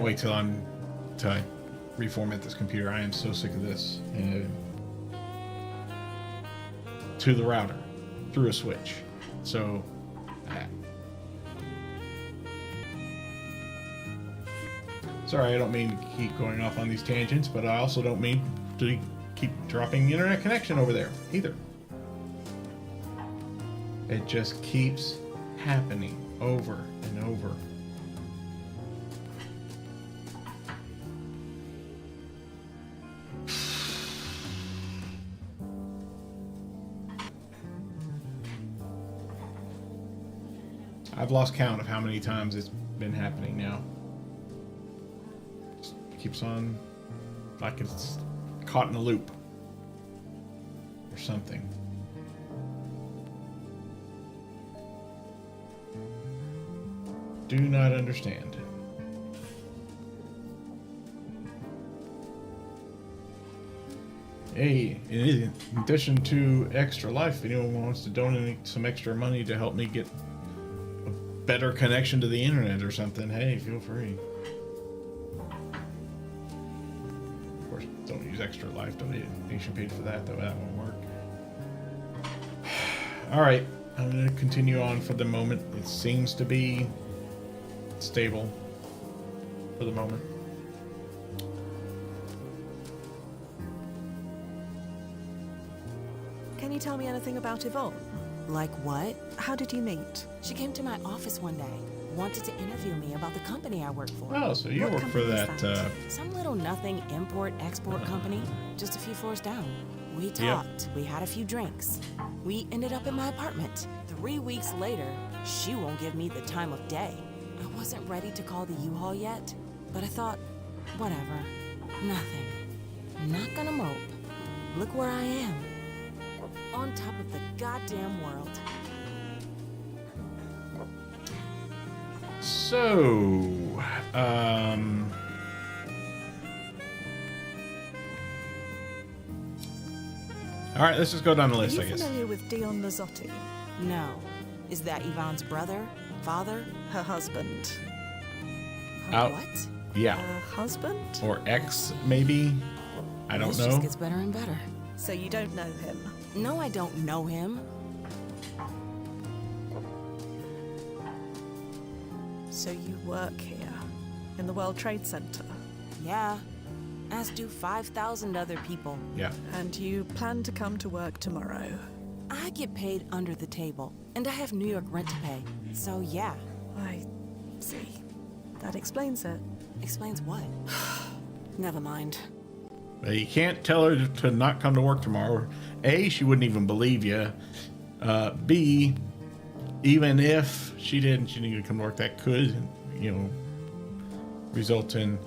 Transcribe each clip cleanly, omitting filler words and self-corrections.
wait till I reformat this computer. I am so sick of this. To the router through a switch. So sorry, I don't mean to keep going off on these tangents, but I also don't mean to keep dropping the internet connection over there either. It just keeps happening over and over. I've lost count of how many times it's been happening now. Just keeps on like it's caught in a loop or something. Do not understand. Hey, in addition to Extra Life, if anyone wants to donate some extra money to help me get a better connection to the internet or something, hey, feel free. Of course, don't use Extra Life donation page for that, though. That won't work. Alright, I'm going to continue on for the moment. It seems to be stable for the moment. Can you tell me anything about Yvonne? Like what? How did you meet? She came to my office one day, wanted to interview me about the company I work for. Oh, so you What work for company is that, that? Some little nothing import-export company, just a few floors down. We talked, we had a few drinks. We ended up in my apartment. 3 weeks later, she won't give me the time of day. I wasn't ready to call the U-Haul yet, but I thought, whatever, nothing. Not gonna mope. Look where I am. On top of the goddamn world. So, all right, let's just go down the Are list, you I guess. familiar with Dion Mazzotti? No. Is that Yvonne's brother? Father? Her husband. Her Out. what? Yeah. Her husband? Or X, maybe? I don't This know. just gets better and better. So you don't know him? No, I don't know him. So you work here, in the World Trade Center, Yeah. As do 5,000 other people. Yeah. and you plan to come to work tomorrow. I get paid under the table, and I have New York rent to pay. So yeah. I see. That explains it. Explains what? Never mind. But you can't tell her to not come to work tomorrow. A, she wouldn't even believe you. B, even if she did and she needed to come to work, that could, result in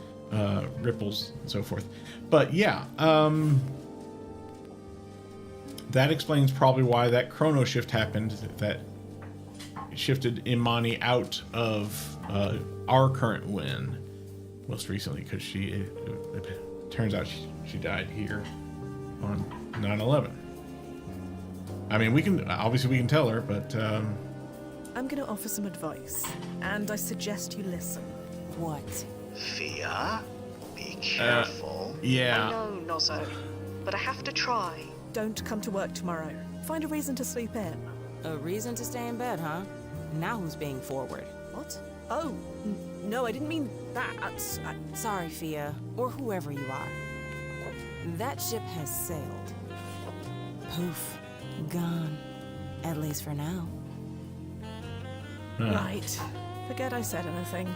ripples and so forth. But yeah, that explains probably why that chrono shift happened. That shifted Imani out of our current win most recently, because it turns out she died here on 9/11. I mean, we can tell her, but I'm going to offer some advice, and I suggest you listen. What? Fia, be careful. yeah. I know, Nozzo, but I have to try. Don't come to work tomorrow. Find a reason to sleep in. A reason to stay in bed, huh? Now who's being forward? What? Oh, no, I didn't mean that. Sorry, Fia, or whoever you are. That ship has sailed. Poof. Gone. At least for now. Right. Forget I said anything.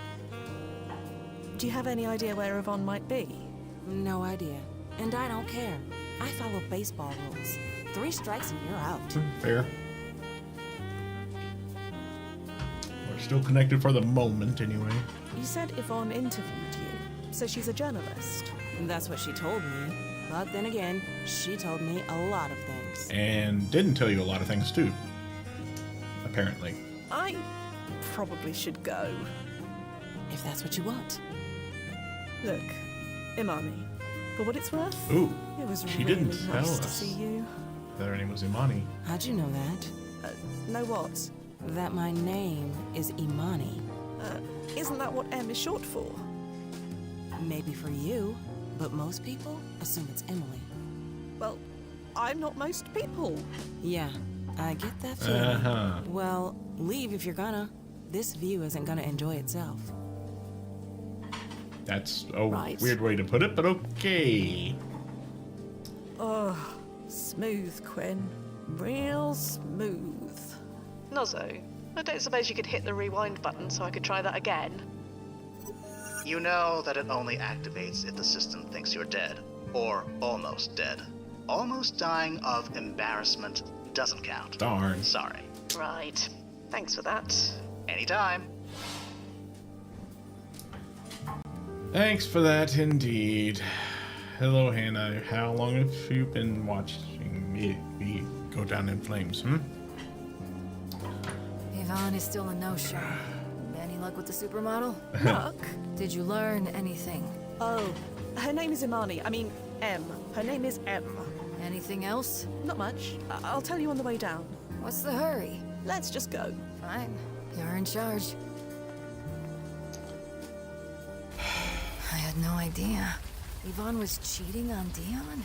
Do you have any idea where Yvonne might be? No idea. And I don't care. I follow baseball rules. 3 strikes and you're out. Fair. We're still connected for the moment, anyway. You said Yvonne interviewed you, so she's a journalist. That's what she told me. But then again, she told me a lot of things. And didn't tell you a lot of things, too. Apparently. I probably should go. If that's what you want. Look, Imani, for what it's worth, Ooh, it was she really didn't tell nice to us see you. that her name was Imani. How'd you know that? Know what? That my name is Imani. Isn't that what M is short for? Maybe for you, but most people assume it's Emily. Well, I'm not most people. Yeah, I get that feeling. Uh-huh. Well, leave if you're gonna. This view isn't gonna enjoy itself. That's a Right. weird way to put it, but okay. Oh, smooth, Quinn. Real smooth. Nozzo, I don't suppose you could hit the rewind button so I could try that again? You know that it only activates if the system thinks you're dead, or almost dead. Almost dying of embarrassment doesn't count. Darn. Sorry. Right. Thanks for that. Anytime. Thanks for that, indeed. Hello, Hannah. How long have you been watching me go down in flames, Yvonne is still a no-show. Any luck with the supermodel? Luck? Did you learn anything? Oh, her name is Imani. I mean, M. Her name is M. Anything else? Not much. I'll tell you on the way down. What's the hurry? Let's just go. Fine. You're in charge. I had no idea. Yvonne was cheating on Dion?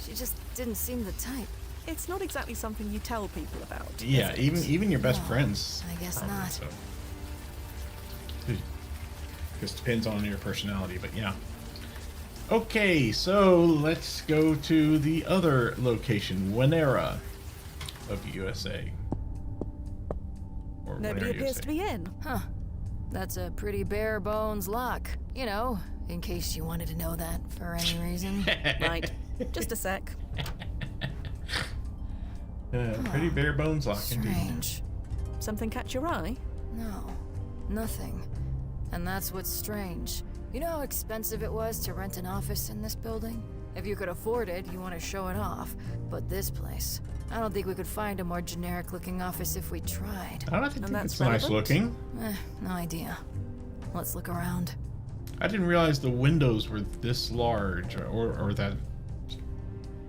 She just didn't seem the type. It's not exactly something you tell people about. Yeah, is it? even your best No, friends. I guess aren't, not. So. Just depends on your personality, but yeah. Okay, so let's go to the other location, Winera of USA. Or Nobody Winera, appears USA. to be in. Huh. That's a pretty bare bones lock. You know, in case you wanted to know that for any reason. Right. Just a sec. Pretty bare bones lock indeed. Strange. Something catch your eye? No, nothing. And that's what's strange. You know how expensive it was to rent an office in this building? If you could afford it, you want to show it off. But this place, I don't think we could find a more generic-looking office if we tried. I don't think that's it's nice relevant? looking. No idea. Let's look around. I didn't realize the windows were this large, or that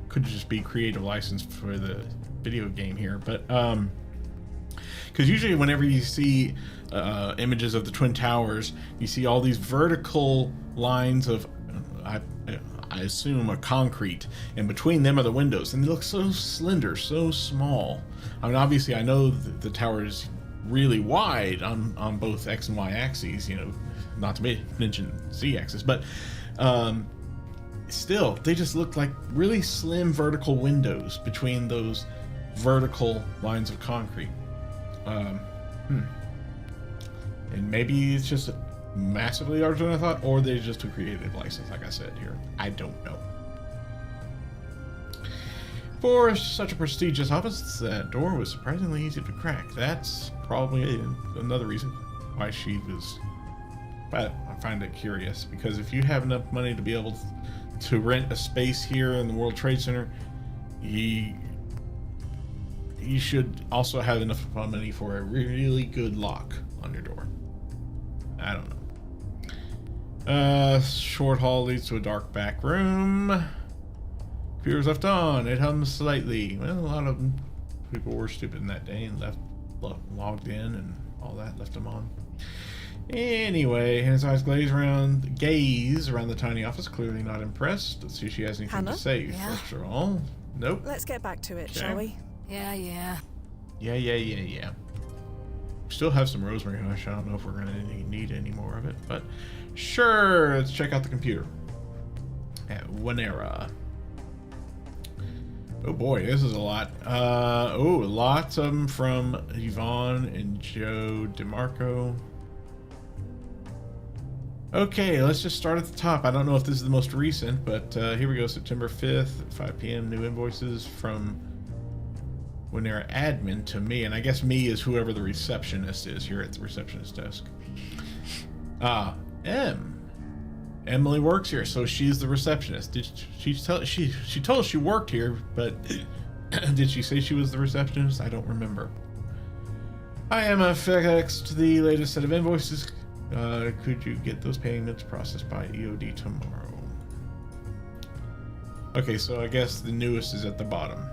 could just be creative license for the video game here. But because usually whenever you see images of the Twin Towers, you see all these vertical lines of I assume a concrete, and between them are the windows, and they look so slender, so small. I mean, obviously I know the tower is really wide on both X and Y axes, you know, not to mention Z axis, but still, they just look like really slim vertical windows between those vertical lines of concrete. And maybe it's just massively larger than I thought, or they just a creative license, like I said here. I don't know. For such a prestigious office, that door was surprisingly easy to crack. That's probably another reason why she was... But I find it curious, because if you have enough money to be able to rent a space here in the World Trade Center, you should also have enough money for a really good lock on your door. I don't know. Short hall leads to a dark back room. Computer's left on. It hums slightly. Well, a lot of people were stupid in that day and logged in and all that, left them on. Anyway, his eyes gaze around the tiny office, clearly not impressed. Let's see if she has anything Hannah? to say. Yeah? First of all, nope. Let's get back to it, Okay. shall we? Yeah. Yeah. We still have some rosemary hush. I don't know if we're going to need any more of it, but sure. Let's check out the computer. At Winera. Oh boy, this is a lot. Lots of them from Yvonne and Joe DeMarco. Okay, let's just start at the top. I don't know if this is the most recent, but here we go. September 5th at 5 p.m. New invoices from Winera admin to me, and I guess me is whoever the receptionist is here at the receptionist desk. Emily works here, so she's the receptionist. Did she tell she told us she worked here, but did she say she was the receptionist? I don't remember. I am FedExed the latest set of invoices. Could you get those payments processed by EOD tomorrow? Okay, so I guess the newest is at the bottom.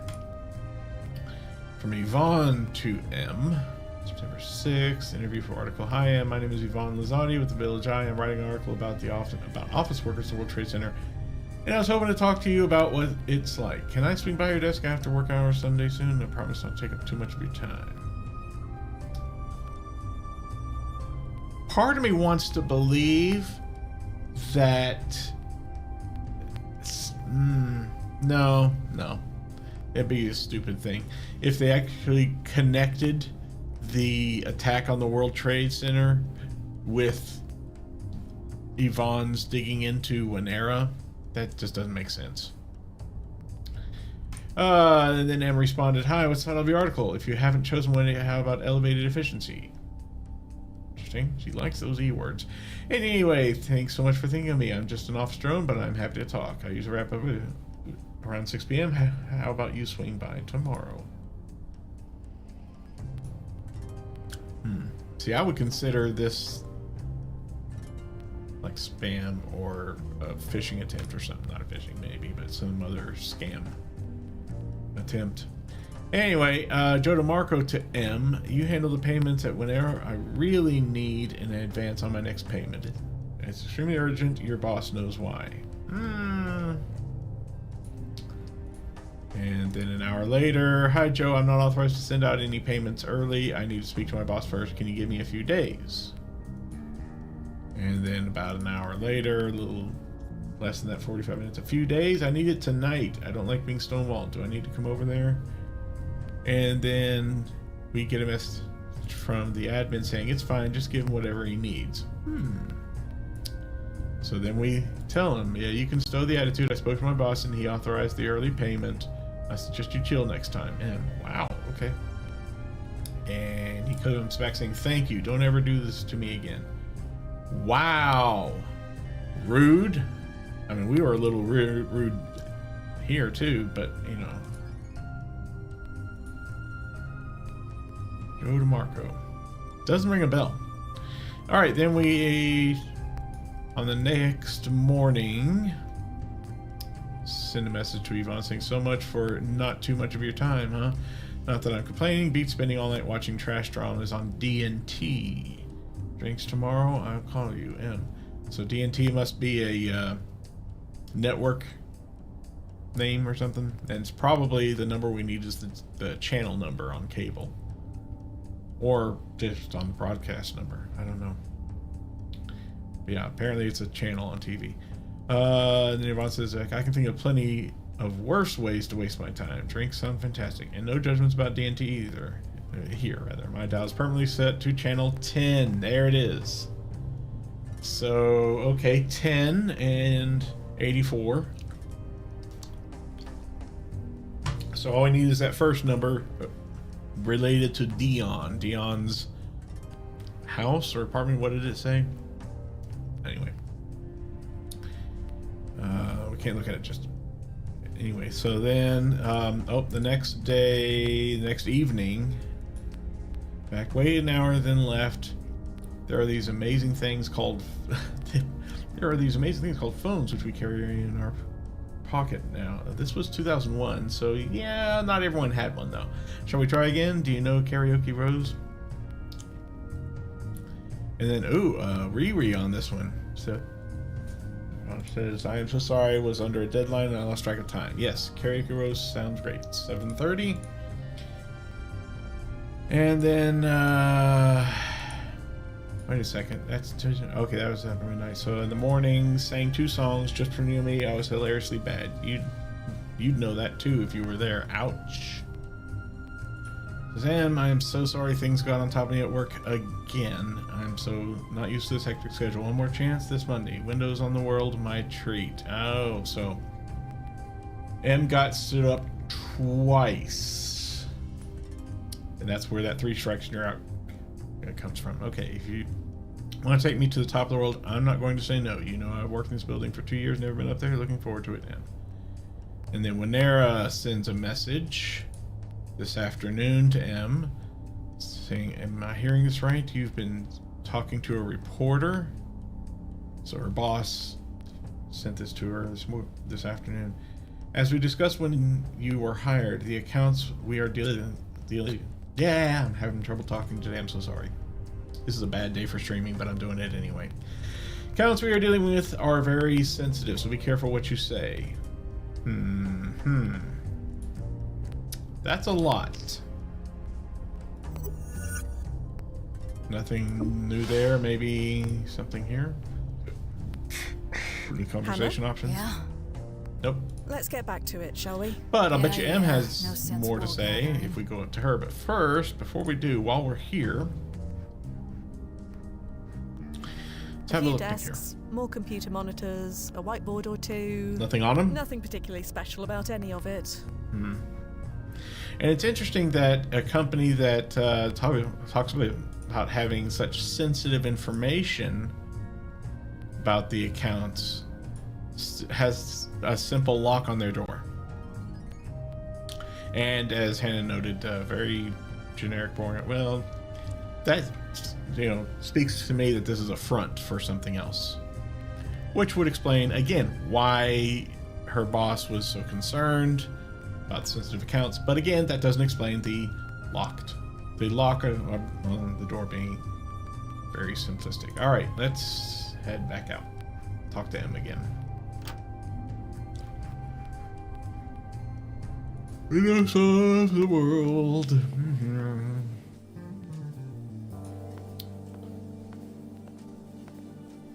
From Yvonne to M. September 6th, interview for article. Hi, Em. My name is Yvonne Lazzotti with the Village Eye. I'm writing an article about office workers at the World Trade Center. And I was hoping to talk to you about what it's like. Can I swing by your desk after work hours someday soon? I promise not to take up too much of your time. Part of me wants to believe that... No. It'd be a stupid thing. If they actually connected the attack on the World Trade Center with Yvonne's digging into Winera, that just doesn't make sense. And then Em responded, hi, what's the title of your article? If you haven't chosen one, how about elevated efficiency? Interesting. She likes those E words. And anyway, thanks so much for thinking of me. I'm just an office drone, but I'm happy to talk. I usually wrap up around 6 p.m. How about you swing by tomorrow? See, I would consider this like spam or a phishing attempt or something. Not a phishing maybe, but some other scam attempt. Anyway, Joe DeMarco to M. You handle the payments at Winera. I really need an advance on my next payment. It's extremely urgent. Your boss knows why. And then an hour later, hi Joe, I'm not authorized to send out any payments early. I need to speak to my boss first. Can you give me a few days? And then about an hour later, a little less than that, 45 minutes, a few days. I need it tonight. I don't like being stonewalled. Do I need to come over there? And then we get a message from the admin saying it's fine, just give him whatever he needs. So then we tell him, yeah, you can stow the attitude. I spoke to my boss and he authorized the early payment. I suggest you chill next time. And wow, okay. And he comes back saying, thank you. Don't ever do this to me again. Wow. Rude. I mean, we were a little rude here too, but you know. Joe DeMarco. Doesn't ring a bell. All right, then we, on the next morning, send a message to Yvonne saying, so much for not too much of your time, huh? Not that I'm complaining. Beat spending all night watching trash dramas on DNT. Drinks tomorrow, I'll call you, M. So DNT must be a network name or something. And it's probably the number we need is the channel number on cable. Or just on the broadcast number. I don't know. But yeah, apparently it's a channel on TV. And then Yvonne says, I can think of plenty of worse ways to waste my time. Drinks sound fantastic. And no judgments about DNT either. Here, rather. My dial is permanently set to channel 10. There it is. So, okay, 10 and 84. So all I need is that first number related to Dion. Dion's house or apartment, what did it say? Anyway. We can't look at it just... Anyway, so then, the next day, the next evening, back way an hour then left, there are these amazing things called... phones, which we carry in our pocket now. This was 2001, so yeah, not everyone had one though. Shall we try again? Do you know Karaoke Rose? And then, Riri on this one. So, says, I am so sorry, I was under a deadline and I lost track of time. Yes, Karaoke Rose sounds great. 7:30. And then, wait a second. That's okay. That was really nice. So in the morning, sang 2 songs just for you and me. I was hilariously bad. You'd know that too if you were there. Ouch. Sam, I am so sorry things got on top of me at work again. I'm so not used to this hectic schedule. One more chance this Monday. Windows on the world, my treat. Oh, so M got stood up twice, and that's where that 3 strikes and you're out comes from. Okay, if you want to take me to the top of the world, I'm not going to say no. You know, I've worked in this building for 2 years, never been up there. Looking forward to it now. And then Winera sends a message this afternoon to M saying, am I hearing this right? You've been talking to a reporter? So her boss sent this to her this afternoon. As we discussed when you were hired, the accounts we are dealing Yeah, I'm having trouble talking today. I'm so sorry. This is a bad day for streaming, but I'm doing it anyway. Accounts we are dealing with are very sensitive, so be careful what you say. That's a lot. Nothing new there. Maybe something here. New conversation options. Yeah? Nope. Let's get back to it, shall we? But I'll bet you Yeah, M no has sense more to say gathering. if we go up to her. But first, before we do, while we're here, let's have a few look in here. desks, more computer monitors, a whiteboard or two. Nothing on them? Nothing particularly special about any of it. And it's interesting that a company that talks about having such sensitive information about the accounts has a simple lock on their door. And as Hannah noted, very generic, boring. Well, that, speaks to me that this is a front for something else. Which would explain, again, why her boss was so concerned about sensitive accounts. But again, that doesn't explain the lock on the door being very simplistic. All right, let's head back out. Talk to M again. We know some of the world.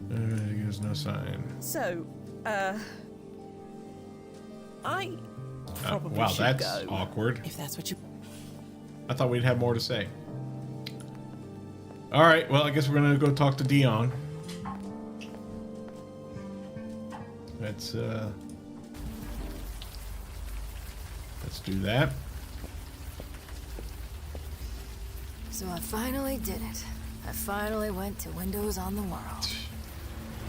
There's no sign. So, I probably Wow, should that's go. awkward. If that's what you... I thought we'd have more to say. All right, well, I guess we're gonna go talk to Dion. Let's do that. So I finally did it. I finally went to Windows on the World.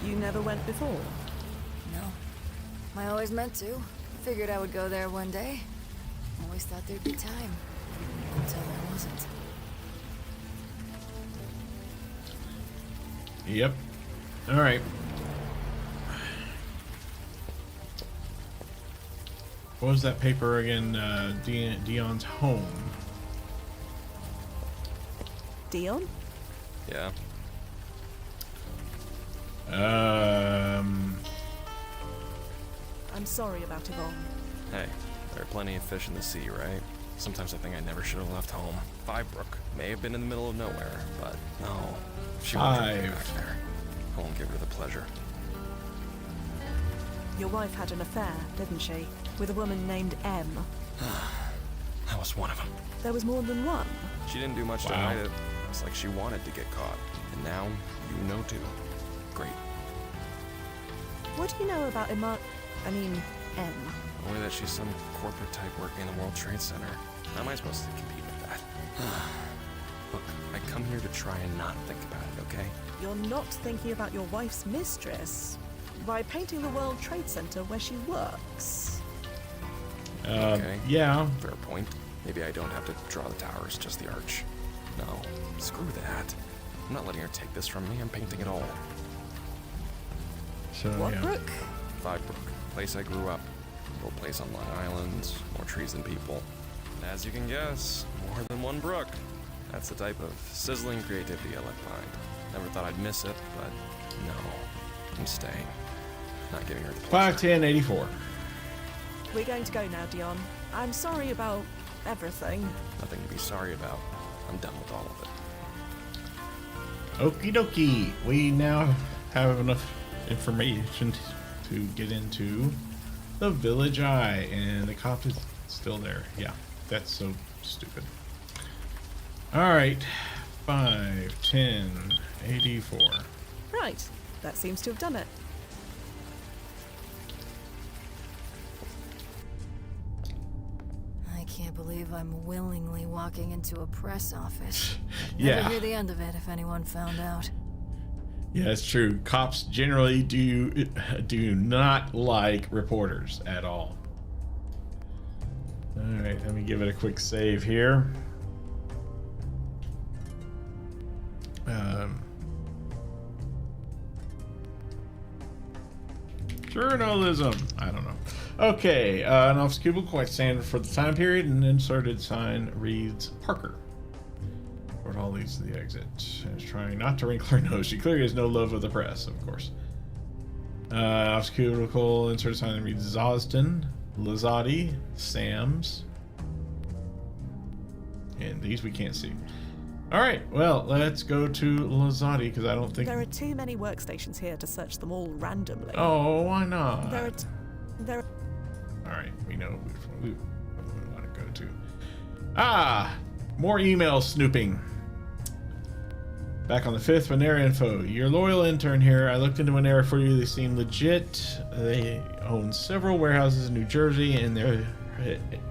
You never went before. No. I always meant to. Figured I would go there one day. Always thought there'd be time. Until there wasn't. Yep. All right. What was that paper again? Dion's home. Dion? Yeah. I'm sorry about Yvonne. Hey, there are plenty of fish in the sea, right? Sometimes I think I never should have left home. Fivebrook may have been in the middle of nowhere, but no. She won't take me back there. I won't give her the pleasure. Your wife had an affair, didn't she? With a woman named M. I was one of them. There was more than one. She didn't do much to Wow. hide it. It's like she wanted to get caught. And now, you know too. Great. What do you know about M? Only that she's some corporate type working in the World Trade Center. How am I supposed to compete with that? Look, I come here to try and not think about it, okay? You're not thinking about your wife's mistress by painting the World Trade Center where she works. Okay. Yeah. Fair point. Maybe I don't have to draw the towers, just the arch. No, screw that. I'm not letting her take this from me. I'm painting it all. So What, yeah. Brooke? Fivebrook, place I grew up. Little place on Long Island, more trees than people. As you can guess, more than one brook. That's the type of sizzling creativity I left behind. Never thought I'd miss it, but no, I'm staying. Not giving her the pleasure. 51084. We're going to go now, Dion. I'm sorry about everything. Nothing to be sorry about. I'm done with all of it. Okie dokie. We now have enough information to get into the Village Eye, and the cop is still there. Yeah, that's so stupid. All right, 51084. Right. That seems to have done it. I can't believe I'm willingly walking into a press office. Yeah. Never hear the end of it if anyone found out. Yeah, it's true. Cops generally do not like reporters at all. All right, let me give it a quick save here. Journalism. I don't know. Okay, an office cubicle quite standard for the time period. An inserted sign reads Parker. of all leads to the exit. And is trying not to wrinkle her nose. She clearly has no love of the press, of course. Off cubicle, insert sign reads Zosden, Lazati, Sam's. And these we can't see. Alright, well, let's go to Lazati, because I don't think... There are too many workstations here to search them all randomly. Oh, why not? There are Alright, we know which one we want to go to. Ah! More email snooping. Back on the 5th, Winera info. Your loyal intern here. I looked into Winera for you. They seem legit. They own several warehouses in New Jersey, and their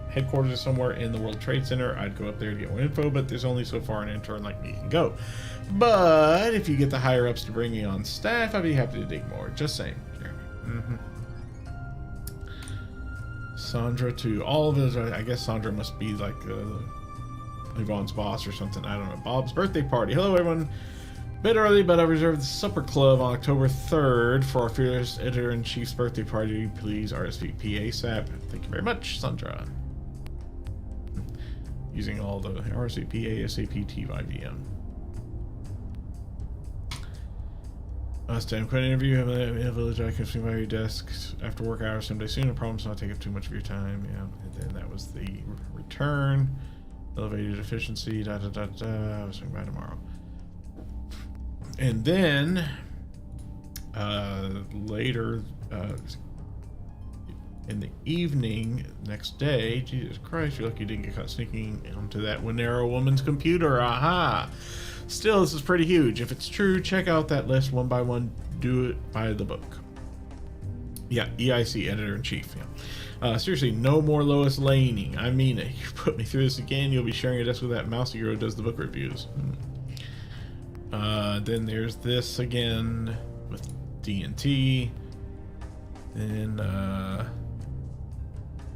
headquarters are somewhere in the World Trade Center. I'd go up there to get more info, but there's only so far an intern like me can go. But if you get the higher ups to bring me on staff, I'd be happy to dig more. Just saying, Jeremy. Sandra to all of us. I guess Sandra must be like Yvonne's boss or something. I don't know. Bob's birthday party. Hello, everyone. Bit early, but I reserved the supper club on October 3rd for our fearless editor-in-chief's birthday party. Please RSVP ASAP. Thank you very much, Sandra. Using all the RSVP ASAP TYVM. Last time, quit an interview. Have a village I can swing by your desk after work hours someday soon. I promise not take up too much of your time. Yeah, and then that was the return. Elevated efficiency. Da da da da. I'll swing by tomorrow. And then later in the evening, next day, Jesus Christ, you're lucky you didn't get caught sneaking onto that Winera woman's computer. Aha! Still, this is pretty huge. If it's true, check out that list one by one. Do it by the book. Yeah, EIC, editor-in-chief. Yeah. Seriously, no more Lois Laning. I mean it. You put me through this again, you'll be sharing a desk with that mousy girl who does the book reviews. Then there's this again with D&T. Then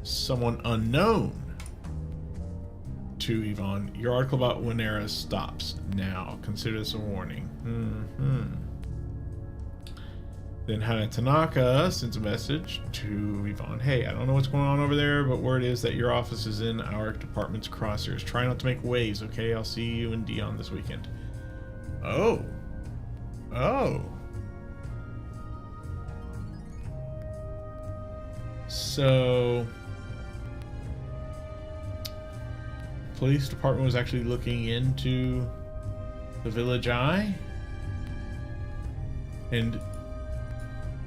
someone unknown to Yvonne. Your article about Winera stops now. Consider this a warning. Then Hana Tanaka sends a message to Yvonne. Hey, I don't know what's going on over there, but word is that your office is in our department's crosshairs. Try not to make waves, okay? I'll see you and Dion this weekend. Oh. So, police department was actually looking into the Village Eye and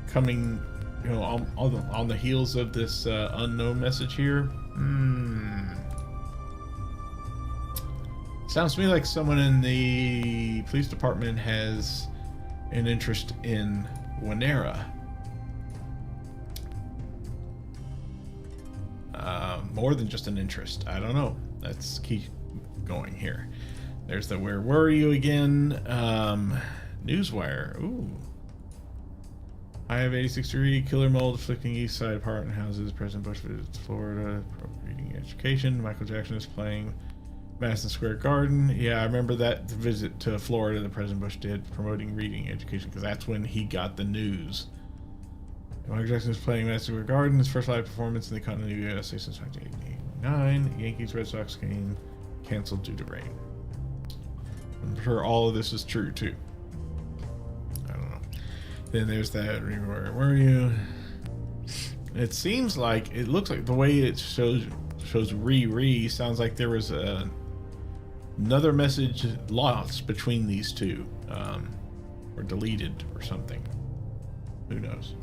coming, you know, on the heels of this unknown message here. Sounds to me like someone in the police department has an interest in Winera. More than just an interest. I don't know. Let's keep going here. There's the where were you again? Newswire. Ooh. I have 86-degree killer mold afflicting east side apartment houses. President Bush visits Florida. Reading education. Michael Jackson is playing Madison Square Garden. Yeah, I remember that visit to Florida that President Bush did promoting reading education, because that's when he got the news. Michael Jackson is playing Madison Square Garden, his first live performance in the continental USA since 1989. Yankees Red Sox game canceled due to rain. I'm sure all of this is true too. I don't know. Then there's that. Where were you? It seems like, it looks like the way it shows Riri sounds like there was another message lost between these two, or deleted or something. Who knows?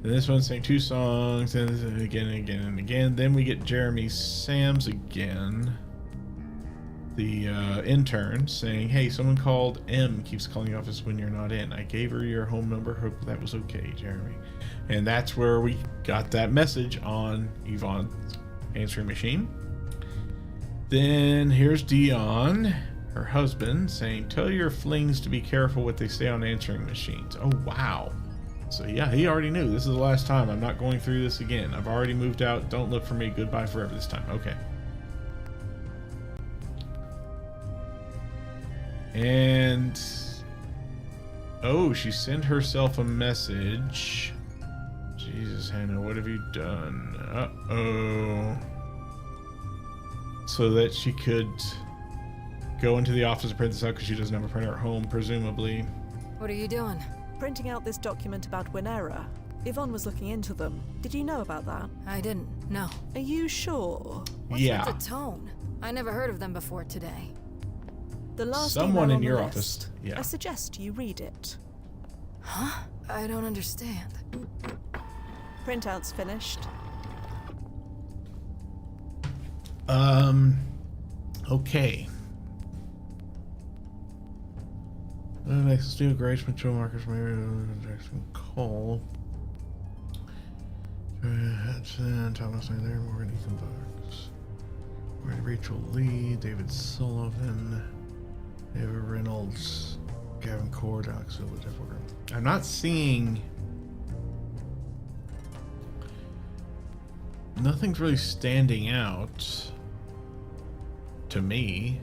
And this one's saying 2 songs, and again and again and again. Then we get Jeremy Sams again, the intern, saying, hey, someone called M keeps calling the office when you're not in. I gave her your home number. Hope that was okay, Jeremy. And that's where we got that message on Yvonne's answering machine. Then here's Dion, her husband, saying, tell your flings to be careful what they say on answering machines. Oh, wow. So yeah, he already knew. This is the last time. I'm not going through this again. I've already moved out. Don't look for me. Goodbye forever this time. Okay. And oh, she sent herself a message. Jesus, Hannah, what have you done? Uh-oh. So that she could go into the office and print this out because she doesn't have a printer at home, presumably. What are you doing? Printing out this document about Winera. Yvonne was looking into them. Did you know about that? I didn't. No. Are you sure? What's Yeah. with the tone? I never heard of them before today. The last Someone email in on the your list. office. Yeah. I suggest you read it. Huh? I don't understand. Printout's finished. Okay. Next, steel, Grace, Mitchell, Marcus, Mary, Jackson, Cole. Hudson, Thomas there, Morgan, Ethan Bucks. Rachel Lee, David Sullivan, David Reynolds, Gavin Cord, Alex Silva, Jeff Walker. I'm not seeing. Nothing's really standing out to me.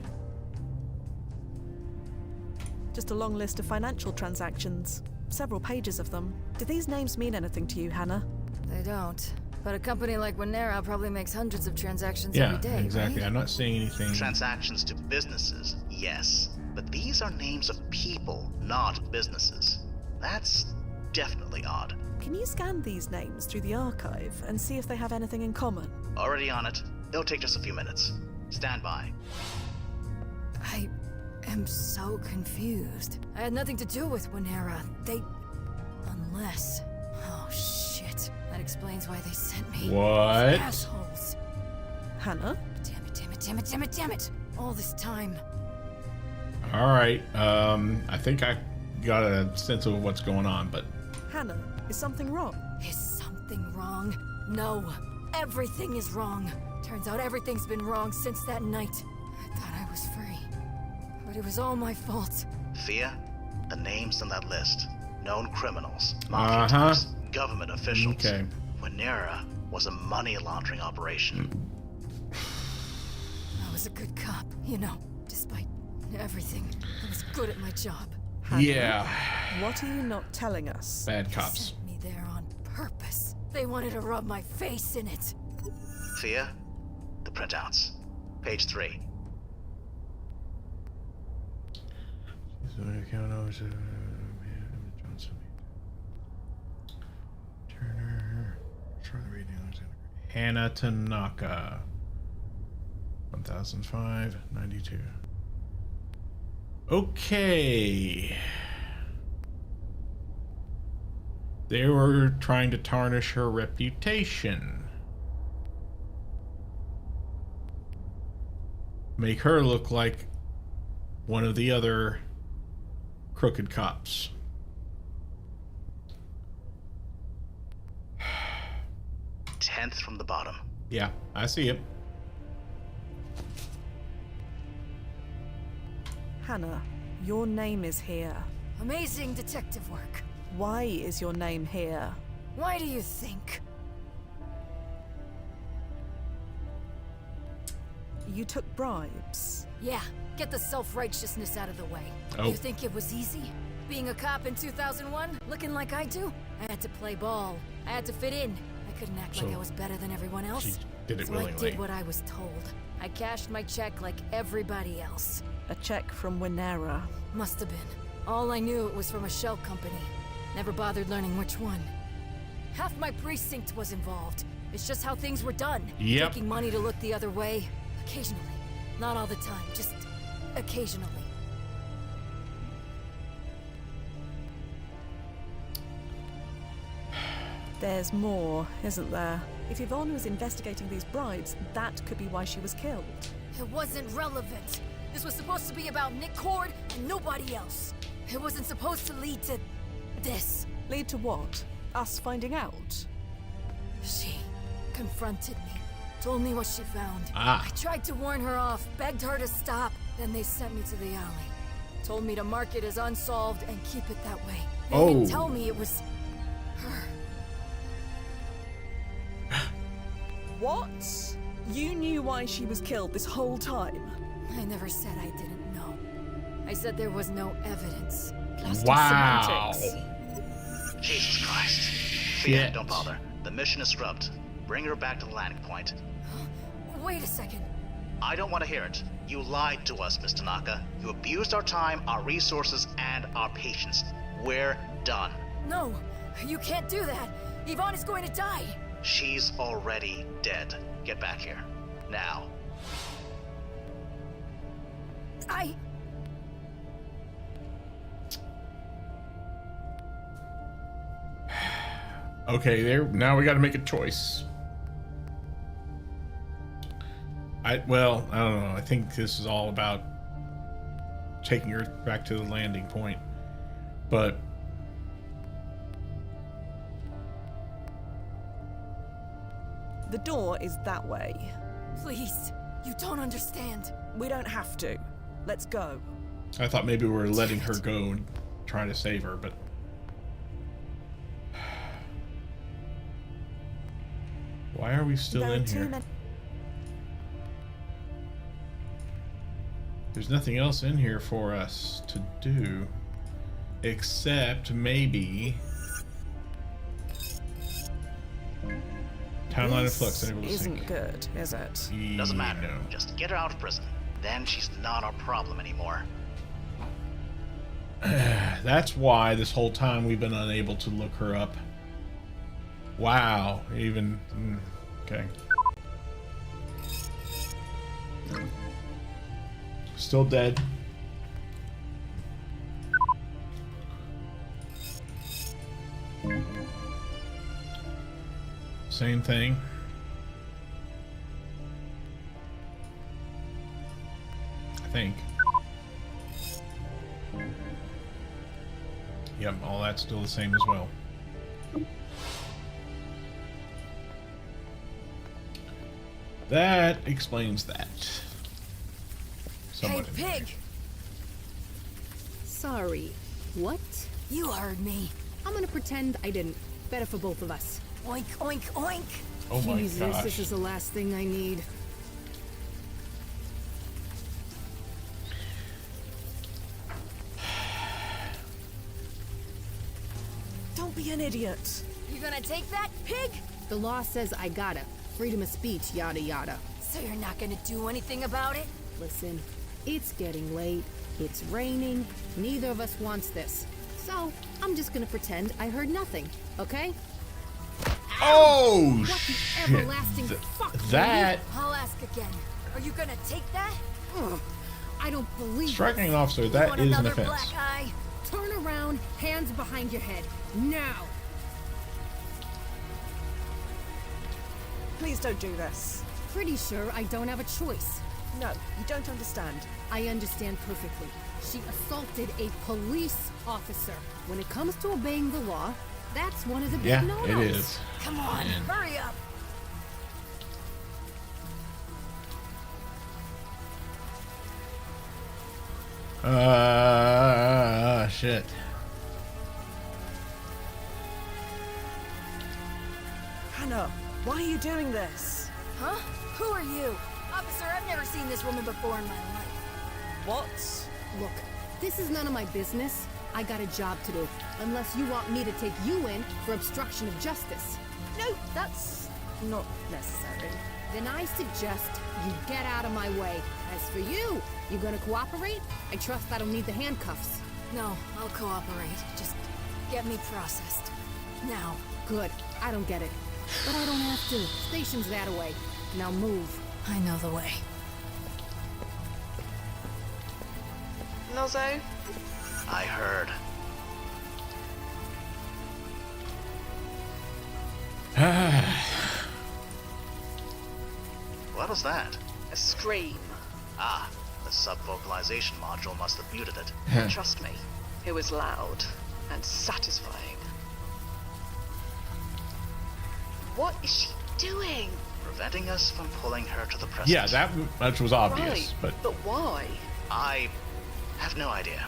Just a long list of financial transactions. Several pages of them. Do these names mean anything to you, Hannah? They don't. But a company like Winera probably makes hundreds of transactions Yeah, every day, exactly. right? I'm not seeing anything. Transactions to businesses, yes. But these are names of people, not businesses. That's definitely odd. Can you scan these names through the archive and see if they have anything in common? Already on it. It'll take just a few minutes. Stand by. I am so confused. I had nothing to do with Winera. They... Unless... Oh, shit. That explains why they sent me. What? Those assholes. Hannah? Damn it, damn it, damn it, damn it, damn it. All this time. All right. I think I got a sense of what's going on, but Hannah, is something wrong? Is something wrong? No. Everything is wrong. Turns out everything's been wrong since that night. I thought I was free. But it was all my fault. Fia, the names on that list. Known criminals, mafia types, government officials. Okay. Winera was a money laundering operation. I was a good cop, you know. Despite everything, I was good at my job. Hannah, yeah, What are you not telling us? bad They cops. sent me there on purpose. They wanted to rub my face in it. Fia, the printouts. Page 3. Turner, Hannah Tanaka, 1005, 92. Okay. They were trying to tarnish her reputation. Make her look like one of the other crooked cops. Tenth from the bottom. Yeah, I see it. Hannah, your name is here. Amazing detective work. Why is your name here? Why do you think? You took bribes. Yeah, get the self-righteousness out of the way. Oh. You think it was easy? Being a cop in 2001? Looking like I do? I had to play ball. I had to fit in. I couldn't act like So, I was better than everyone else. She did it So willingly. I did what I was told. I cashed my check like everybody else. A check from Winera. Must have been. All I knew it was from a shell company. Never bothered learning which one. Half my precinct was involved. It's just how things were done. Yep. Taking money to look the other way. Occasionally. Not all the time, just occasionally. There's more, isn't there? If Yvonne was investigating these bribes, that could be why she was killed. It wasn't relevant. This was supposed to be about Nick Cord and nobody else. It wasn't supposed to lead to this. Lead to what? Us finding out? She confronted me, told me what she found. Ah. I tried to warn her off, begged her to stop. Then they sent me to the alley. Told me to mark it as unsolved and keep it that way. They didn't tell me it was her. What? You knew why she was killed this whole time? I never said I didn't know. I said there was no evidence. Just Wow. semantics. Jesus Christ. Fia, don't bother. The mission is scrubbed. Bring her back to the landing point. Wait a second. I don't want to hear it. You lied to us, Miss Tanaka. You abused our time, our resources, and our patience. We're done. No, you can't do that. Yvonne is going to die. She's already dead. Get back here. Now. Okay, there. Now we got to make a choice. Well, I don't know. I think this is all about taking her back to the landing point. But The door is that way. Please, you don't understand. We don't have to. Let's go. I thought maybe we were letting her go and trying to save her, but why are we still There are in too here? many. There's nothing else in here for us to do, except maybe timeline of flux. This Enable to isn't sync. good, is it? Doesn't matter. No. Just get her out of prison. Then she's not our problem anymore. That's why this whole time we've been unable to look her up. Wow. Even okay. Still dead. Same thing. I think. Yep, all that's still the same as well. That explains that. Somewhat Hey, anyway. pig! Sorry. What? You heard me. I'm gonna pretend I didn't. Better for both of us. Oink, oink, oink. Oh my Jesus, gosh. this is the last thing I need. Don't be an idiot. You gonna take that, pig? The law says I gotta. Freedom of speech, yada yada. So you're not gonna do anything about it? Listen, it's getting late. It's raining. Neither of us wants this. So, I'm just gonna pretend I heard nothing, okay? Oh What the shit! everlasting fuck, That I'll ask again. Are you gonna take that? Ugh, I don't believe striking this. an officer, You that want is an another offense. black eye? Turn around, hands behind your head. Now! Please don't do this. Pretty sure I don't have a choice. No, you don't understand. I understand perfectly. She assaulted a police officer. When it comes to obeying the law, that's one of the big Yeah, no-nos. it is. Come on, Man. hurry up. Shit. Hannah, why are you doing this? Huh? Who are you? Officer, I've never seen this woman before in my life. What? Look, this is none of my business. I got a job to do. Unless you want me to take you in for obstruction of justice. No, that's not necessary. Then I suggest you get out of my way. As for you, you gonna cooperate? I trust I don't need the handcuffs. No, I'll cooperate. Just get me processed. Now. Good. I don't get it. But I don't have to. Station's that away. Now move. I know the way. Nozzo? I heard. What was that? A scream. Ah, the sub-vocalization module must have muted it. Trust me, it was loud and satisfying. What is she doing? Preventing us from pulling her to the present. Yeah, that much was obvious, Right, but but why? I have no idea.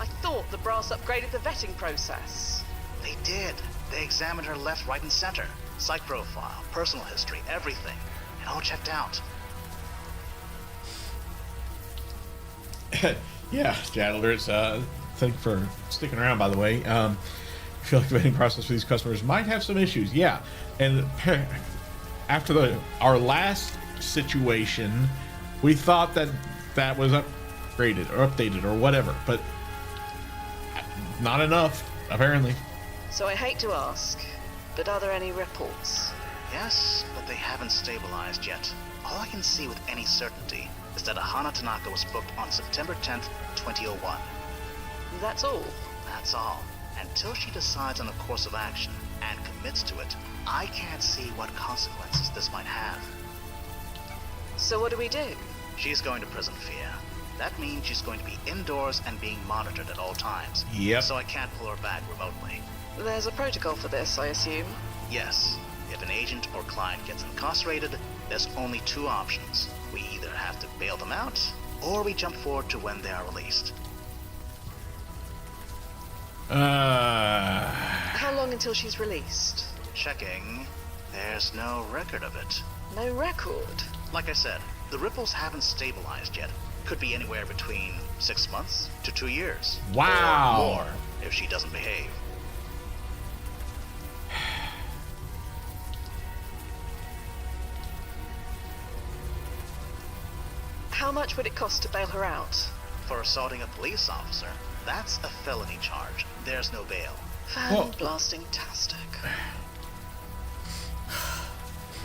I thought the brass upgraded the vetting process. They did. They examined her left, right, and center. Psych profile, personal history, everything. It all checked out. yeah, Jadlers, thank you for sticking around, by the way. I feel like the vetting process for these customers might have some issues. Yeah, and after our last situation, we thought that was upgraded or updated or whatever, but not enough, apparently. So I hate to ask, but are there any ripples? Yes, but they haven't stabilized yet. All I can see with any certainty is that Ahana Tanaka was booked on September 10th, 2001. That's all. That's all. Until she decides on a course of action and commits to it, I can't see what consequences this might have. So what do we do? She's going to prison, Fia. That means she's going to be indoors and being monitored at all times. Yep. So I can't pull her back remotely. There's a protocol for this, I assume. Yes. If an agent or client gets incarcerated, there's only two options. We either have to bail them out, or we jump forward to when they are released. How long until she's released? Checking. There's no record of it. No record. Like I said, the ripples haven't stabilized yet. Could be anywhere between 6 months to 2 years. Wow. Or more, if she doesn't behave. How much would it cost to bail her out? For assaulting a police officer, that's a felony charge. There's no bail. Fan-blasting-tastic.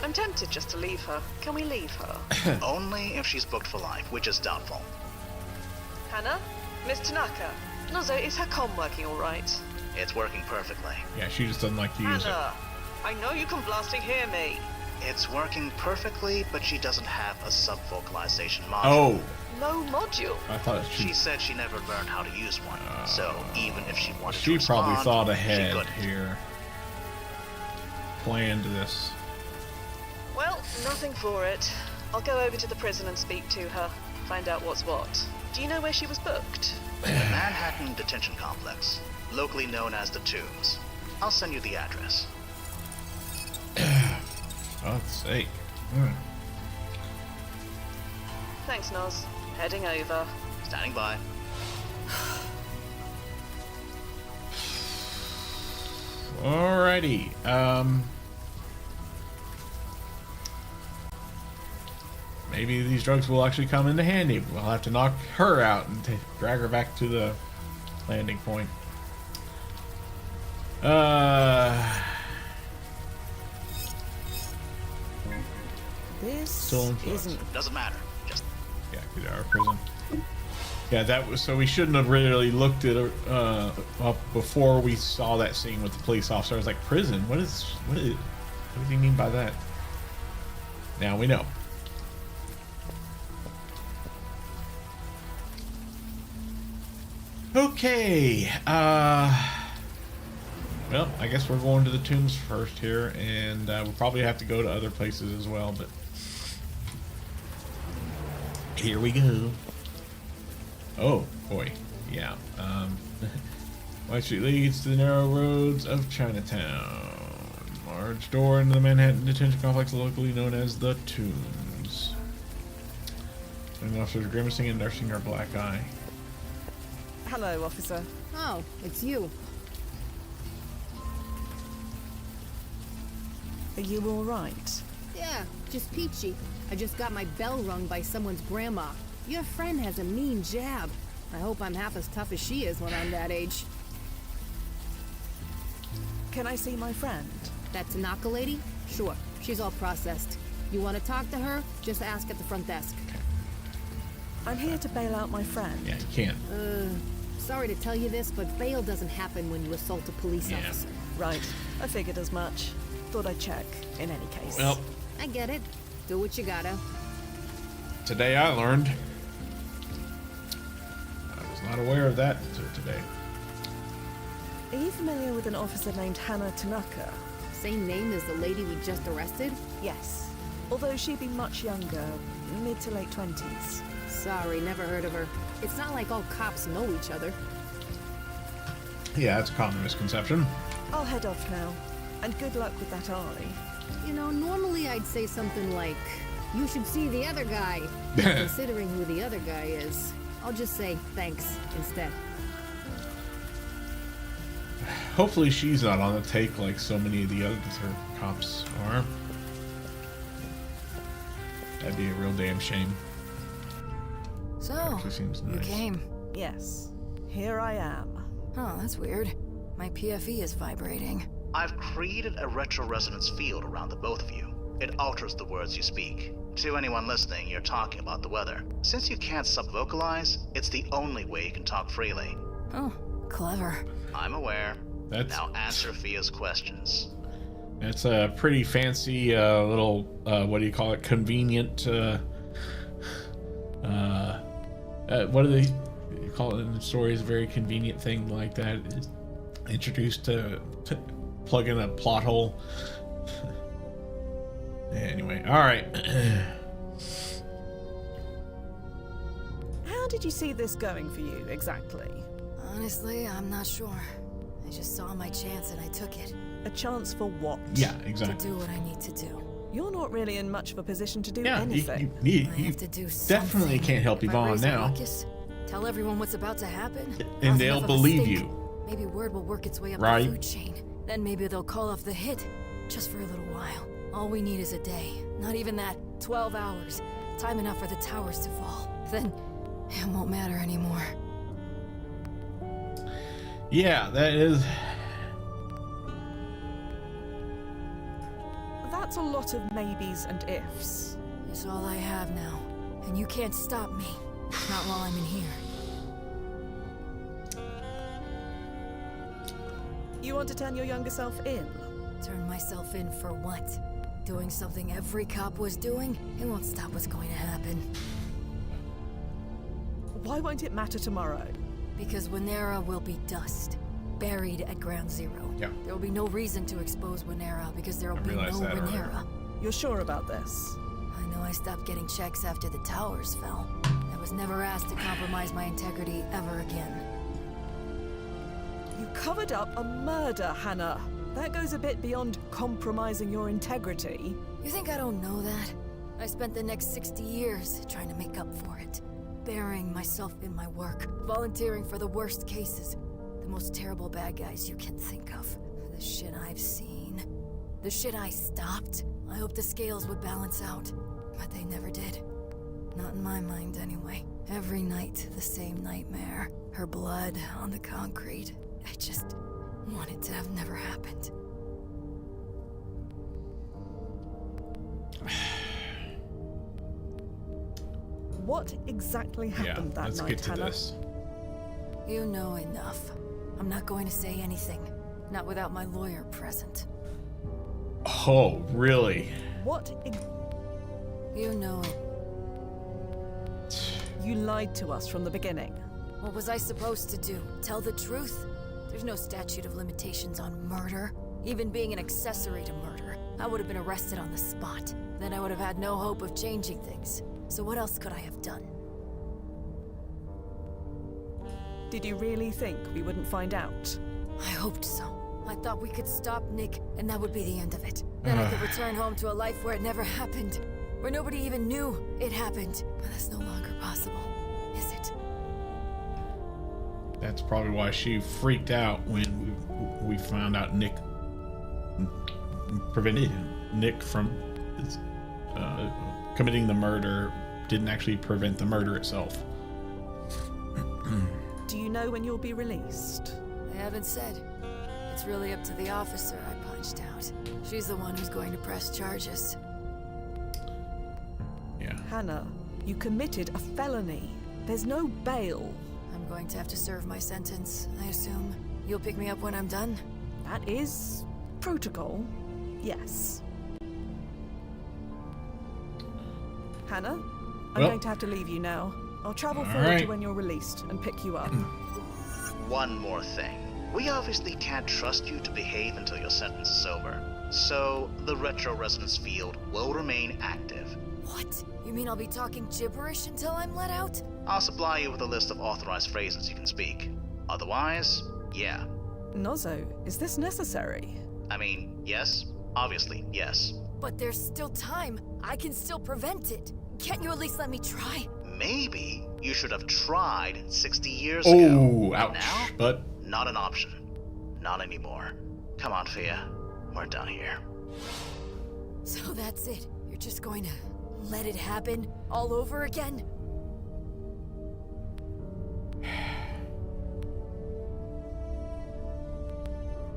I'm tempted just to leave her. Can we leave her? Only if she's booked for life, which is doubtful. Hannah? Miss Tanaka? Nozo, is her comm working alright? It's working perfectly. Yeah, she just doesn't like to use it. Hannah! I know you can blasting hear me. It's working perfectly, but she doesn't have a sub-vocalization module. Oh, No module. I thought She said she never learned how to use one, so even if she wanted to she probably respond, thought she ahead couldn't. here. Planned this. Well, nothing for it. I'll go over to the prison and speak to her. Find out what's what. Do you know where she was booked? The Manhattan Detention Complex, locally known as the Tombs. I'll send you the address. God's sake. Thanks, Noz. Heading over. Standing by. Alrighty. Maybe these drugs will actually come into handy. We'll have to knock her out and drag her back to the landing point. This Still in flux. isn't. Doesn't matter. Just Yeah, get out of prison. Yeah, that was so. We shouldn't have really looked at up before we saw that scene with the police officer. I was like, prison? What does he mean by that? Now we know. Okay. Well, I guess we're going to the Tombs first here, and we'll probably have to go to other places as well, but here we go. Oh, boy. Yeah. White Street leads to the narrow roads of Chinatown. Large door into the Manhattan Detention Complex, locally known as the Tombs. An officer grimacing and nursing her black eye. Hello, officer. Oh, it's you. Are you all right? Yeah, just peachy. I just got my bell rung by someone's grandma. Your friend has a mean jab. I hope I'm half as tough as she is when I'm that age. Can I see my friend? That Tanaka lady? Sure, she's all processed. You want to talk to her? Just ask at the front desk. I'm here to bail out my friend. Yeah, you can't. Sorry to tell you this, but bail doesn't happen when you assault a police Yeah. officer. Right. I figured as much. Thought I'd check, in any case. Well, I get it. Do what you gotta. today I learned. I was not aware of that until today. Are you familiar with an officer named Hannah Tanaka? Same name as the lady we just arrested? Yes. Although she'd be much younger, mid to late 20s. Sorry, never heard of her. It's not like all cops know each other. Yeah, that's a common misconception. I'll head off now. And good luck with that eye. You know, normally I'd say something like, you should see the other guy. Considering who the other guy is, I'll just say thanks instead. Hopefully she's not on the take like so many of the other cops are. That'd be a real damn shame. So, Actually seems you nice. came. Yes, here I am. Oh, that's weird. My PFE is vibrating. I've created a retro resonance field around the both of you. It alters the words you speak. To anyone listening, you're talking about the weather. Since you can't sub-vocalize, it's the only way you can talk freely. Oh, clever. I'm aware. That's Now answer Fia's questions. It's a pretty fancy little what do you call it? Convenient. What do they call it in the stories? A very convenient thing like that. It's introduced to plug in a plot hole. Anyway, all right. How did you see this going for you exactly? Honestly, I'm not sure. I just saw my chance and I took it. A chance for what? Yeah, To exactly. do what I need to do. You're not really in much of a position to do Yeah, anything. I you have to do definitely something. can't help If I Yvonne raise a now, ruckus, tell everyone what's about to happen, and cause they'll enough of a believe stink, you. Maybe word will work its way up Right. the food chain. Then maybe they'll call off the hit, just for a little while. All we need is a day. Not even that. 12 hours. Time enough for the towers to fall. Then it won't matter anymore. Yeah, that is. That's a lot of maybes and ifs. It's all I have now. And you can't stop me. Not while I'm in here. You want to turn your younger self in? Turn myself in for what? Doing something every cop was doing? It won't stop what's going to happen. Why won't it matter tomorrow? Because Winera will be dust. Buried at Ground Zero. Yeah. There will be no reason to expose Winera because there will I be no realized that earlier. Winera. You're sure about this? I know I stopped getting checks after the towers fell. I was never asked to compromise my integrity ever again. You covered up a murder, Hannah. That goes a bit beyond compromising your integrity. You think I don't know that? I spent the next 60 years trying to make up for it. Burying myself in my work, volunteering for the worst cases. The most terrible bad guys you can think of. The shit I've seen. The shit I stopped. I hoped the scales would balance out. But they never did. Not in my mind, anyway. Every night, the same nightmare. Her blood on the concrete. I just wanted to have never happened. What exactly Yeah, happened that let's night, get to Hannah? this. You know enough. I'm not going to say anything. Not without my lawyer present. Oh, really? What? You know it. You lied to us from the beginning. What was I supposed to do? Tell the truth? There's no statute of limitations on murder. Even being an accessory to murder. I would have been arrested on the spot. Then I would have had no hope of changing things. So what else could I have done? Did you really think we wouldn't find out? I hoped so. I thought we could stop Nick, and that would be the end of it. Then I could return home to a life where it never happened. Where nobody even knew it happened. But that's no longer possible, is it? That's probably why she freaked out when we found out Nick prevented Nick from committing the murder. Didn't actually prevent the murder itself. Do you know when you'll be released? They haven't said. It's really up to the officer I punched out. She's the one who's going to press charges. Yeah. Hannah, you committed a felony. There's no bail. I'm going to have to serve my sentence, I assume. You'll pick me up when I'm done? That is protocol. Yes. Hannah, I'm Well- going to have to leave you now. I'll travel All forward to right. when you're released and pick you up. One more thing. We obviously can't trust you to behave until your sentence is over. So, the retro resonance field will remain active. What? You mean I'll be talking gibberish until I'm let out? I'll supply you with a list of authorized phrases you can speak. Otherwise, yeah. Nozo, is this necessary? I mean, yes. Obviously, yes. But there's still time. I can still prevent it. Can't you at least let me try? Maybe you should have tried 60 years ago. Oh, ouch. Now, But not an option. Not anymore. Come on, Fia. We're done here. So that's it. You're just going to Let it happen all over again?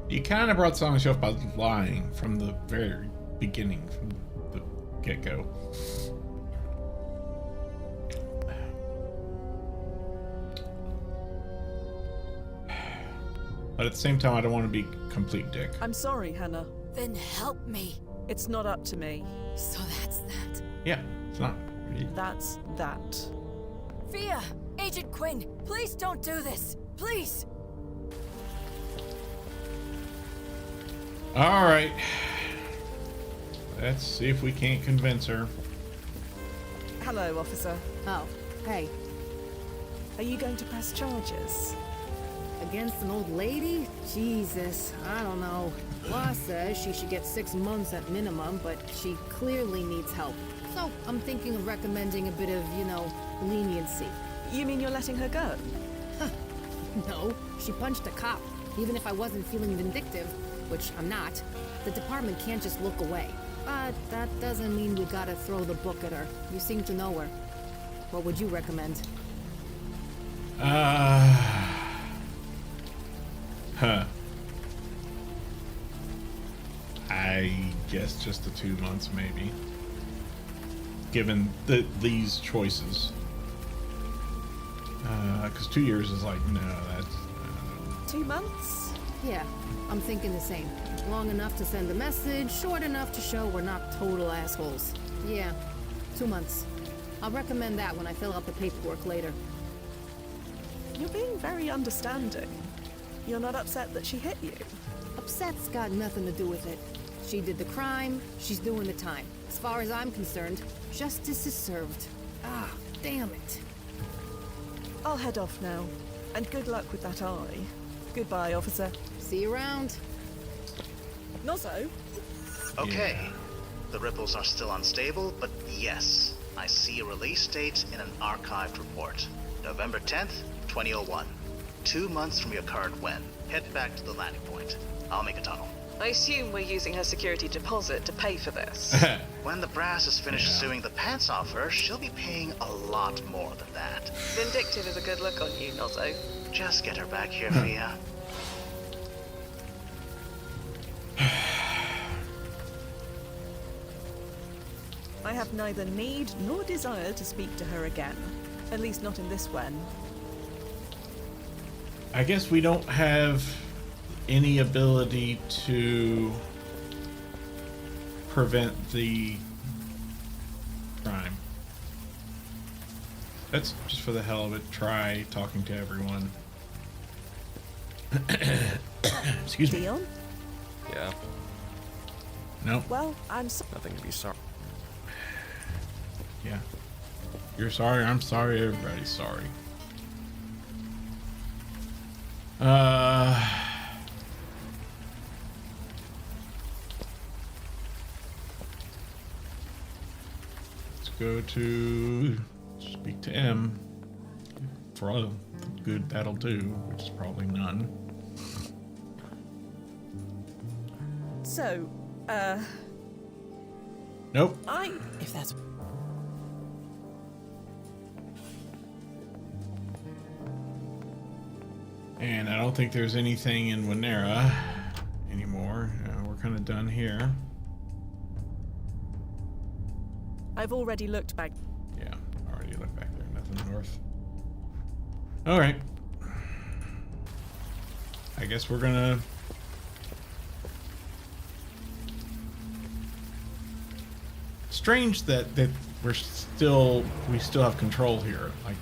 You kind of brought this on yourself by lying from the very beginning, from the get-go. But at the same time, I don't want to be complete dick. I'm sorry, Hannah. Then help me. It's not up to me. So that's that. Yeah, it's not. That's that. Fia! Agent Quinn, please don't do this. Please! All right. Let's see if we can't convince her. Hello, officer. Oh, hey. Are you going to press charges? Against an old lady? Jesus, I don't know. Law says she should get 6 months at minimum, but she clearly needs help. So I'm thinking of recommending a bit of, leniency. You mean you're letting her go? No, she punched a cop. Even if I wasn't feeling vindictive, which I'm not, the department can't just look away. But that doesn't mean we gotta throw the book at her. You seem to know her. What would you recommend? I guess just the 2 months, maybe. Given these choices. Because 2 years is like, no, that's... 2 months? Yeah, I'm thinking the same. Long enough to send a message, short enough to show we're not total assholes. Yeah, 2 months. I'll recommend that when I fill out the paperwork later. You're being very understanding. You're not upset that she hit you? Upset's got nothing to do with it. She did the crime, she's doing the time. As far as I'm concerned, justice is served. Ah, damn it. I'll head off now. And good luck with that eye. Goodbye, officer. See you around. Nozzo? Okay. The ripples are still unstable, but yes, I see a release date in an archived report. November 10th, 2001. 2 months from your current win. Head back to the landing point. I'll make a tunnel. I assume we're using her security deposit to pay for this. When the brass is finished suing the pants off her, she'll be paying a lot more than that. Vindictive is a good look on you, Nozzo. Just get her back here, Fia. I have neither need nor desire to speak to her again. At least not in this when. I guess we don't have any ability to prevent the crime. Let's just for the hell of it try talking to everyone. Excuse me. Dion? Yeah, No. Well, I'm so nothing to be sorry. Yeah. You're sorry. I'm sorry. Everybody's sorry. Let's go to speak to M. For all the good that'll do, which is probably none. So, Nope. If that's And I don't think there's anything in Winera anymore. We're kind of done here. I've already looked back. Yeah, already looked back there. Nothing north. All right. I guess we're gonna... Strange that we still have control here. Like,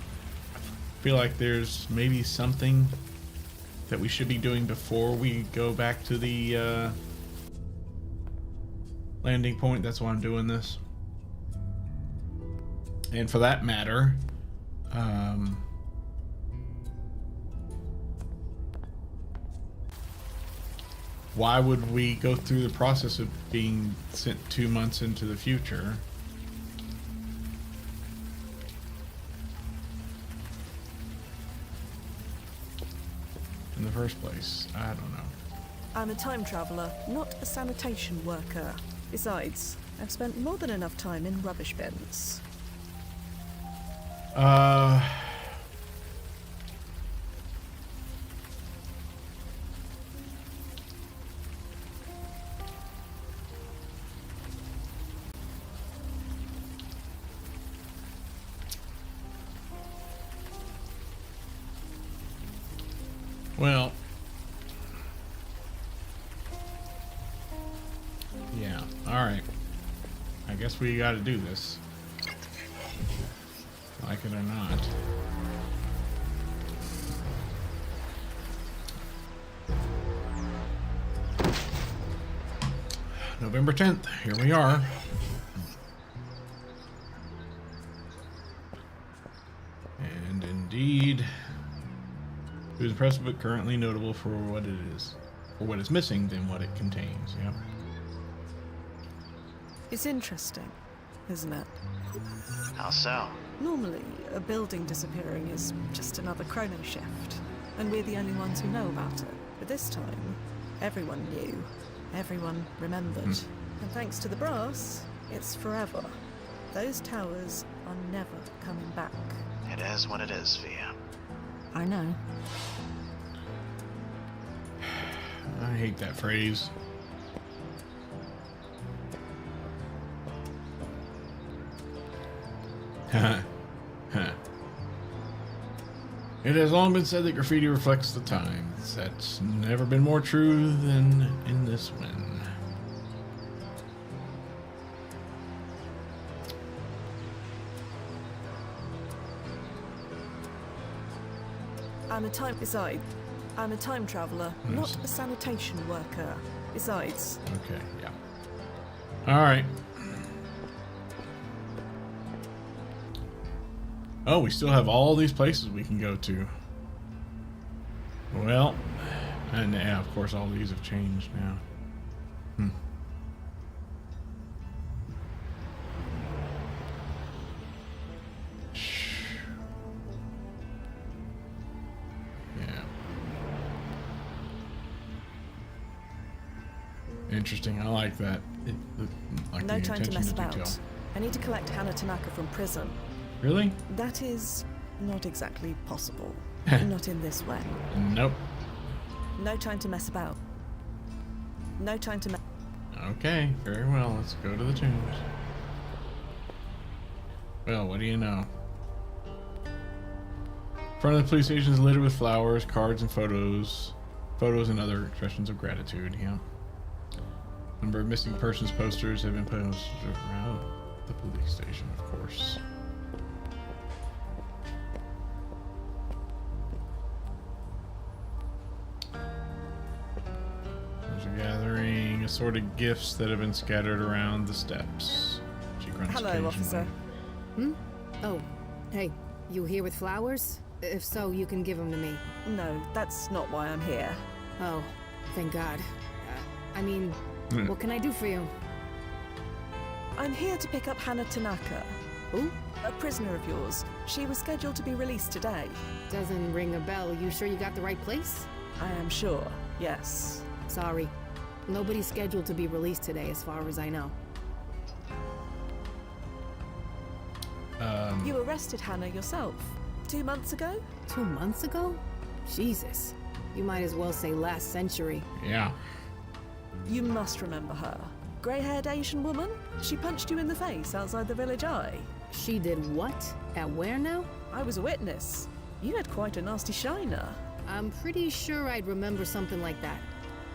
I feel like there's maybe something that we should be doing before we go back to the landing point. That's why I'm doing this. And for that matter, why would we go through the process of being sent 2 months into the future? In the first place, I don't know. I'm a time traveler, not a sanitation worker. Besides, I've spent more than enough time in rubbish bins. Well, yeah, alright. I guess we gotta do this. Like it or not. November 10th, here we are. And indeed, it was impressive but currently notable for what it is. For what is missing than what it contains, yep. It's interesting, isn't it? How so? Normally, a building disappearing is just another chrono shift, and we're the only ones who know about it. But this time, everyone knew. Everyone remembered. And thanks to the brass, it's forever. Those towers are never coming back. It is what it is, Fia. I know. I hate that phrase. It has long been said that graffiti reflects the times. That's never been more true than in this one. I'm a time traveler, not a sanitation worker. Besides, Okay, yeah. Alright. Oh, we still have all these places we can go to. Well, and yeah, of course all these have changed now. Yeah. Interesting, I like that. Like no the time to attention mess detail. about. I need to collect Hana Tanaka from prison. Really? That is not exactly possible. Not in this way. Nope. No time to mess about. No time to mess. Okay, very well. Let's go to the tombs. Well, what do you know? Front of the police station is littered with flowers, cards, and photos. Photos and other expressions of gratitude, yeah. Number of missing persons posters have been posted around the police station, of course. There's a gathering, assorted gifts that have been scattered around the steps. She grunts Hello, occasionally. officer. Oh, hey, you here with flowers? If so, you can give them to me. No, that's not why I'm here. Oh, thank God. I mean, what can I do for you? I'm here to pick up Hana Tanaka, Who? a prisoner of yours. She was scheduled to be released today. Doesn't ring a bell. You sure you got the right place? I am sure, yes. Sorry. Nobody's scheduled to be released today, as far as I know. You arrested Hana yourself 2 months ago? 2 months ago? Jesus. You might as well say last century. Yeah. You must remember her. Grey-haired Asian woman? She punched you in the face outside the village eye. She did what? At where now? I was a witness. You had quite a nasty shiner. I'm pretty sure I'd remember something like that.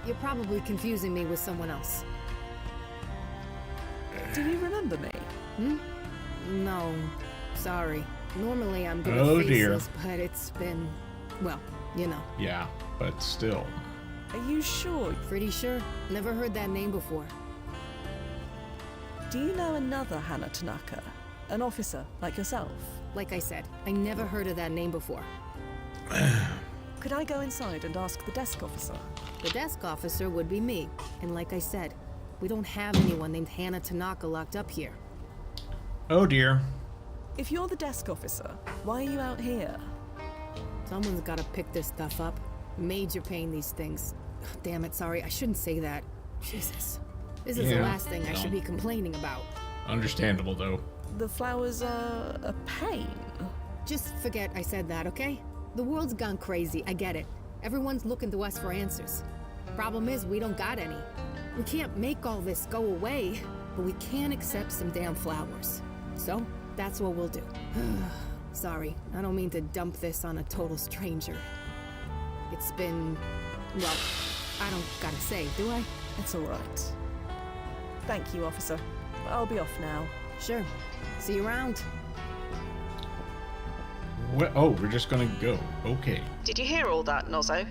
You're probably confusing me with someone else. Do you remember me? No. Sorry. Normally I'm good Oh, at dear. faces, but it's been... well, you know. Yeah, but still. Are you sure? Pretty sure. Never heard that name before. Do you know another Hana Tanaka? An officer like yourself? Like I said, I never heard of that name before. Could I go inside and ask the desk officer? The desk officer would be me. And like I said, we don't have anyone named Hana Tanaka locked up here. Oh dear. If you're the desk officer, why are you out here? Someone's gotta pick this stuff up. Major pain, these things. Damn it, sorry, I shouldn't say that. Jesus. This is the Yeah, last thing I no. should be complaining about. Understandable, though. The flowers are a pain. Just forget I said that, okay? The world's gone crazy, I get it. Everyone's looking to us for answers. Problem is, we don't got any. We can't make all this go away, but we can accept some damn flowers. So, that's what we'll do. Sorry, I don't mean to dump this on a total stranger. It's been... well, I don't gotta say, do I? It's all right. Thank you, officer. I'll be off now. Sure. See you around. Oh, we're just gonna go. Okay. Did you hear all that, Nozzo?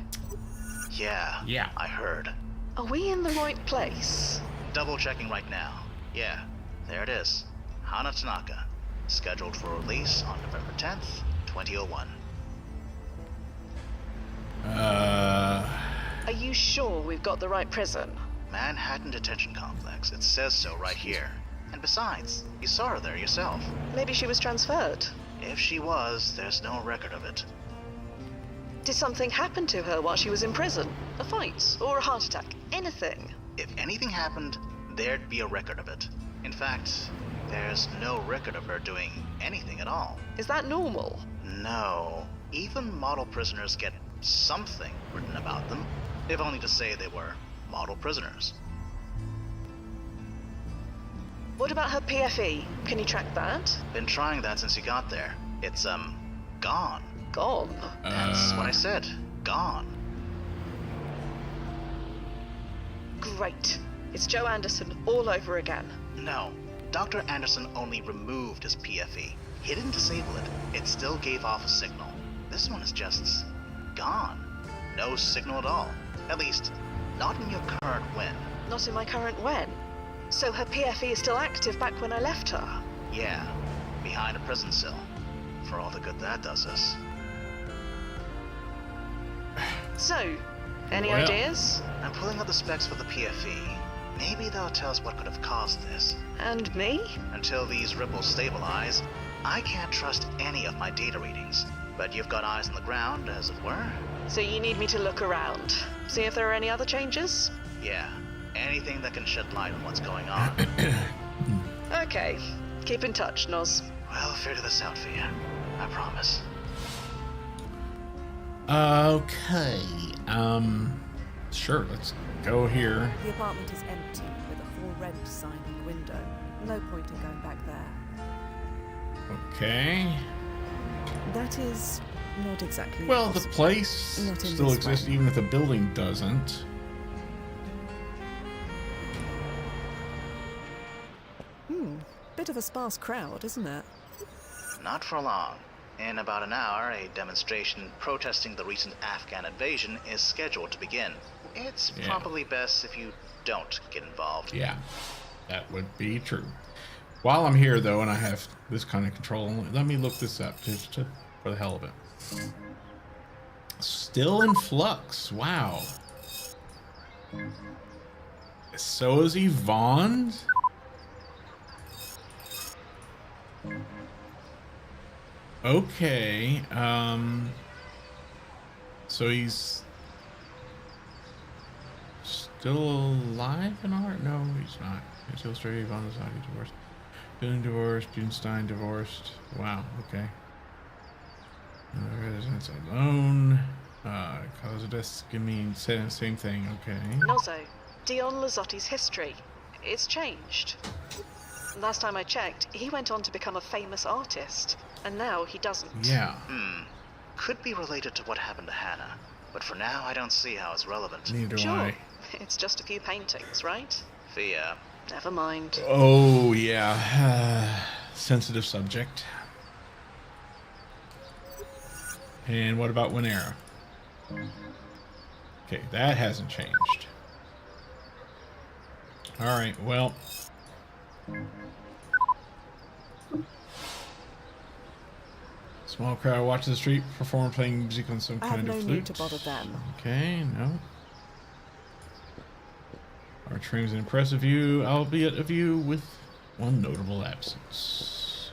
Yeah, I heard. Are we in the right place? Double checking right now. Yeah, there it is. Hana Tanaka. Scheduled for release on November 10th, 2001. Are you sure we've got the right prison? Manhattan Detention Complex. It says so right here. And besides, you saw her there yourself. Maybe she was transferred. If she was, there's no record of it. Did something happen to her while she was in prison? A fight or a heart attack? Anything? If anything happened, there'd be a record of it. In fact, there's no record of her doing anything at all. Is that normal? No. Even model prisoners get something written about them, if only to say they were model prisoners. What about her PFE? Can you track that? Been trying that since you got there. It's, gone. Gone. That's what I said. Gone. Great. It's Joe Anderson all over again. No. Dr. Anderson only removed his PFE. He didn't disable it. It still gave off a signal. This one is just gone. No signal at all. At least, not in your current win. Not in my current when. So her PFE is still active back when I left her. Yeah, behind a prison cell. For all the good that does us. So, any Well. ideas? I'm pulling up the specs for the PFE. Maybe they'll tell us what could have caused this. And me? Until these ripples stabilize, I can't trust any of my data readings. But you've got eyes on the ground, as it were. So you need me to look around. See if there are any other changes? Yeah, anything that can shed light on what's going on. Okay. Keep in touch, Noz. We'll figure this out for you. I promise. Okay. Sure, let's go here. The apartment is empty, with a full rent sign in the window. No point in going back there. Okay. That is not exactly Well, the possible. place Not in still this exists, way. even if the building doesn't. Bit of a sparse crowd, isn't it? Not for long. In about an hour, a demonstration protesting the recent Afghan invasion is scheduled to begin. It's Yeah. probably best if you don't get involved. Yeah, that would be true. While I'm here, though, and I have this kind of control, let me look this up just for the hell of it. Still in flux. Wow. So is Yvonne? Okay. So he's still alive in art? No, he's not. He's illustrated Yvonne Zaki divorced. Been divorced. Junestein divorced. Wow. Okay. Residence alone. Cause of death. Give me same thing. Okay. Nozzo. Dion Lazzotti's history. It's changed. Last time I checked, he went on to become a famous artist. And now he doesn't. Yeah. Could be related to what happened to Hannah. But for now, I don't see how it's relevant. Neither do Sure. I. It's just a few paintings, right? Thea. Never mind. Oh yeah. Sensitive subject. And what about Winera? Okay, that hasn't changed. Alright, well. Small crowd watches the street performer playing music on some I have kind no of need to flute. bother them. Okay, no. Our train's an impressive view, albeit a view with one notable absence.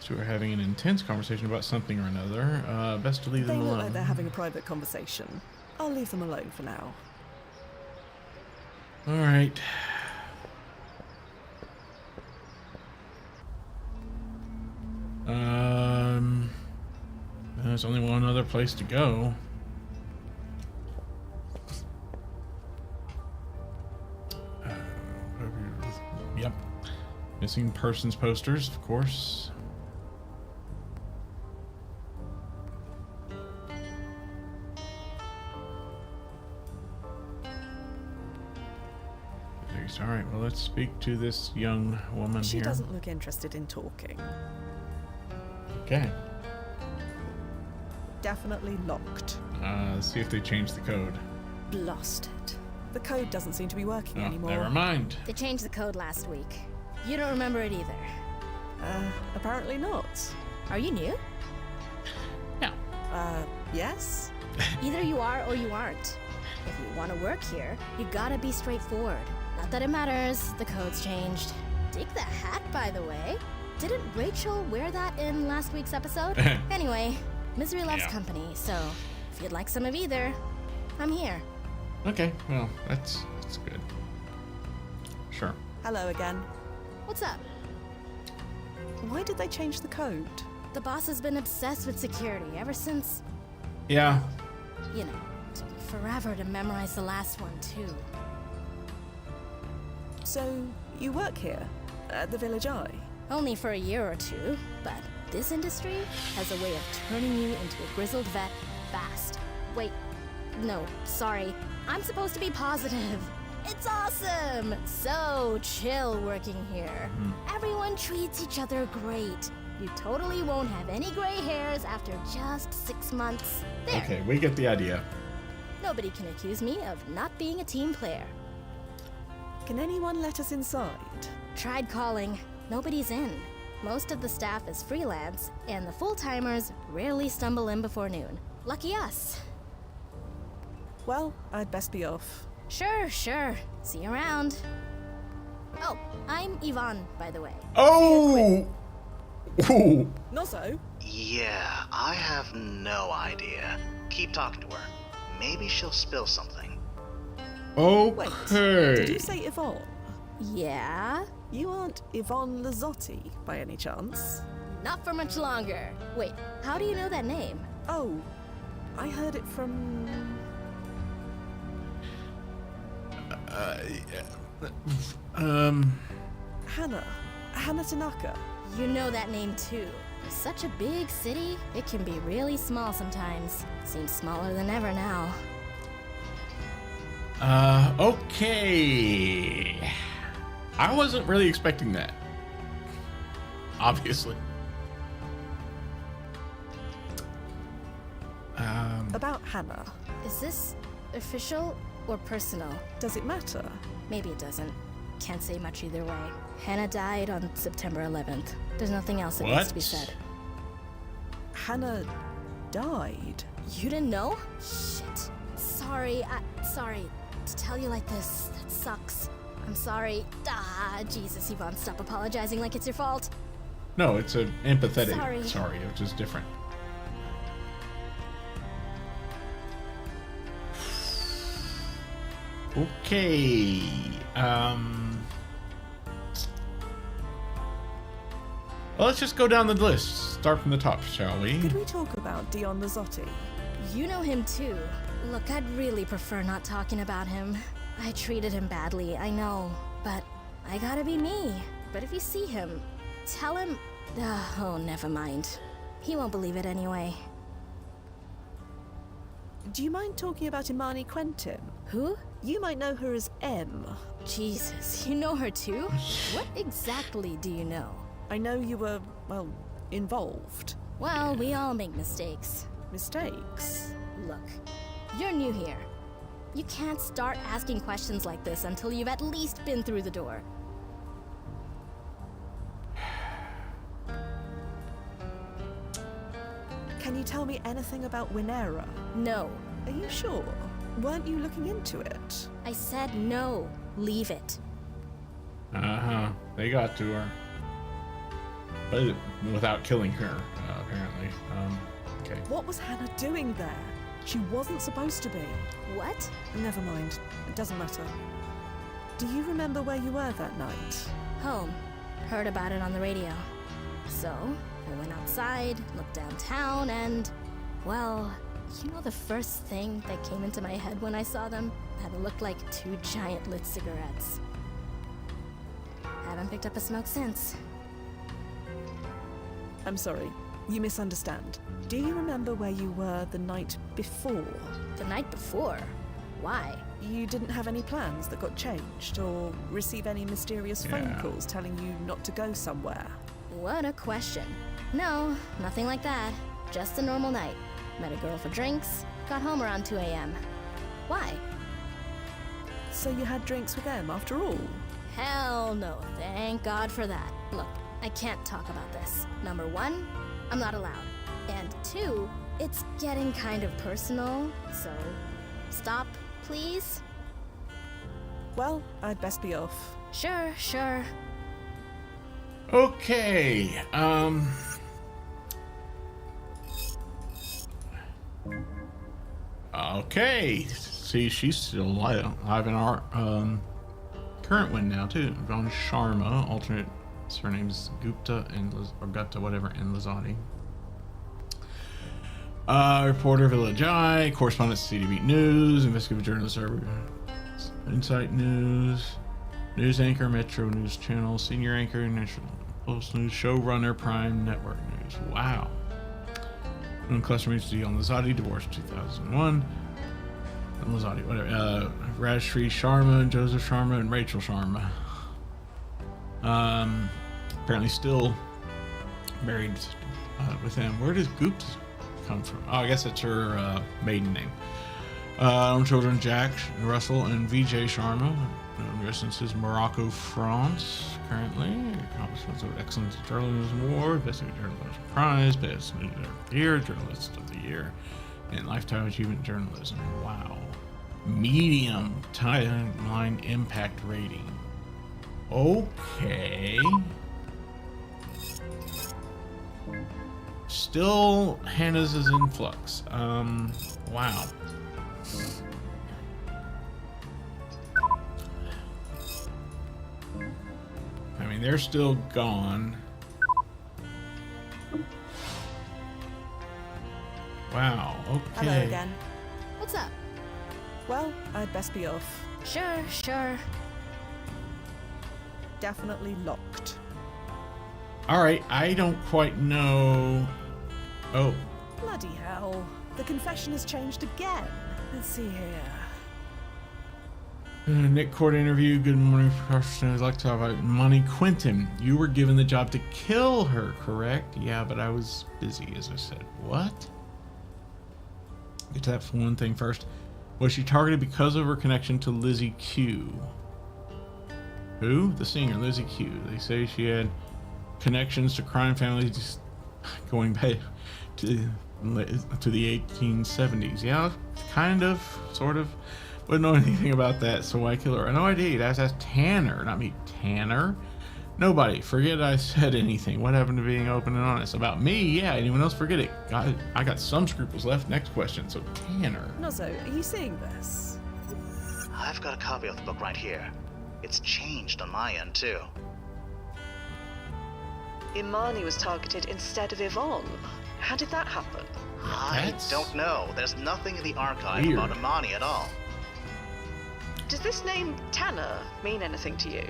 So we're having an intense conversation about something or another. Best to leave They them look alone. like they're having a private conversation. I'll leave them alone for now. All right. There's only one other place to go. Yep. Missing persons posters, of course. All right, well, let's speak to this young woman She here. doesn't look interested in talking. Okay. Definitely locked. Let's see if they changed the code. Blasted. The code doesn't seem to be working Oh, anymore. never mind. They changed the code last week. You don't remember it either. Apparently not. Are you new? Yeah. Yes? Either you are or you aren't. If you want to work here, you gotta be straightforward. Not that it matters, the code's changed. Dig the hat, by the way. Didn't Rachel wear that in last week's episode? Anyway, misery loves Yeah. company, so if you'd like some of either, I'm here. Okay, well, that's good. Sure. Hello again. What's up? Why did they change the code? The boss has been obsessed with security ever since, Yeah. you know, took forever to memorize the last one, too. So, you work here? At the Village Eye? Only for a year or two, but this industry has a way of turning you into a grizzled vet fast. Wait, no, sorry. I'm supposed to be positive. It's awesome! So chill working here. Everyone treats each other great. You totally won't have any gray hairs after just 6 months. There. Okay, we get the idea. Nobody can accuse me of not being a team player. Can anyone let us inside? Tried calling. Nobody's in. Most of the staff is freelance, and the full-timers rarely stumble in before noon. Lucky us. Well, I'd best be off. Sure. See you around. Oh, I'm Yvonne, by the way. Oh! Ooh. Nozzo? Yeah, I have no idea. Keep talking to her. Maybe she'll spill something. Wait, Okay. did you say Yvonne? Yeah? You aren't Yvonne Lazzotti, by any chance? Not for much longer. Wait, how do you know that name? Oh, I heard it from... Hannah Tanaka. You know that name too. Such a big city, it can be really small sometimes. Seems smaller than ever now. Okay. I wasn't really expecting that. Obviously. About Hannah. Is this official or personal? Does it matter? Maybe it doesn't. Can't say much either way. Hannah died on September 11th. There's nothing else that needs to be What? said. Hannah died. You didn't know? Shit. Sorry to tell you like this. That sucks. I'm sorry. Jesus, Yvonne, stop apologizing like it's your fault. No, it's an empathetic Sorry. sorry, which is different. Okay. Well, let's just go down the list. Start from the top, shall we? Could we talk about Dion Lazzotti? You know him too. Look, I'd really prefer not talking about him. I treated him badly, I know. But I gotta be me. But if you see him, tell him... oh, never mind. He won't believe it anyway. Do you mind talking about Imani Quentin? Who? You might know her as M. Jesus, you know her too? What exactly do you know? I know you were, well, involved. Well, we all make mistakes. Mistakes? Look, you're new here. You can't start asking questions like this until you've at least been through the door. Can you tell me anything about Winera? No. Are you sure? Weren't you looking into it? I said no. Leave it. Uh-huh. They got to her. But without killing her, apparently. Okay. What was Hannah doing there? She wasn't supposed to be. What? Never mind. It doesn't matter. Do you remember where you were that night? Home. Heard about it on the radio. So, I went outside, looked downtown, and... well, you know the first thing that came into my head when I saw them? That it looked like 2 giant lit cigarettes. Haven't picked up a smoke since. I'm sorry, you misunderstand. Do you remember where you were the night before? The night before? Why? You didn't have any plans that got changed, or receive any mysterious phone calls telling you not to go somewhere? What a question. No, nothing like that. Just a normal night. Met a girl for drinks, got home around 2 a.m. Why? So you had drinks with them after all? Hell no, thank God for that. Look, I can't talk about this. Number 1, I'm not allowed. And 2, it's getting kind of personal, so stop, please? Well, I'd best be off. Sure. Okay, okay. See, she's still alive in our current one now too. Von Sharma, alternate surnames Gupta and or Gupta, whatever, and Lizotti. Reporter Village Eye, correspondent CTV News, investigative journalist Insight News, news anchor Metro News Channel, senior anchor National Post News, showrunner Prime Network News. Wow. Cluster meets Dion Lizotti, divorced 2001. Lizotti, whatever. Rajshri Sharma, Joseph Sharma, and Rachel Sharma. Apparently still married with him. Where does Gupta come from? Oh, I guess that's her maiden name. Own children Jack Russell and Vijay Sharma. Residences Morocco, France. Currently, accomplishments of Excellence Journalism Award, Best Journalism Prize, Best News of the Year, Journalist of the Year, and Lifetime Achievement Journalism. Wow. Medium timeline impact rating. Okay. Still, Hannah's is in flux. Wow. I mean, they're still gone. Wow, okay. Hello again. What's up? Well, I'd best be off. Sure. Definitely locked. Alright, I don't quite know. Oh. Bloody hell. The confession has changed again. Let's see here. Nick Court interview. Good morning, professional. I'd like to talk about Money Quinton. You were given the job to kill her, correct? Yeah, but I was busy, as I said. What? Get to that one thing first. Was she targeted because of her connection to Lizzie Q? Who? The singer, Lizzie Q. They say she had connections to crime families going back to the 1870s. Yeah, kind of, sort of. Wouldn't know anything about that, so why kill her? No idea. That's Tanner, not me. Tanner? Nobody. Forget I said anything. What happened to being open and honest? About me? Yeah, anyone else? Forget it. I got some scruples left. Next question. So, Tanner. Nozzo, are you seeing this? I've got a copy of the book right here. It's changed on my end, too. Imani was targeted instead of Yvonne. How did that happen? I don't know. There's nothing in the archive weird. about Imani at all. Does this name Tanner mean anything to you?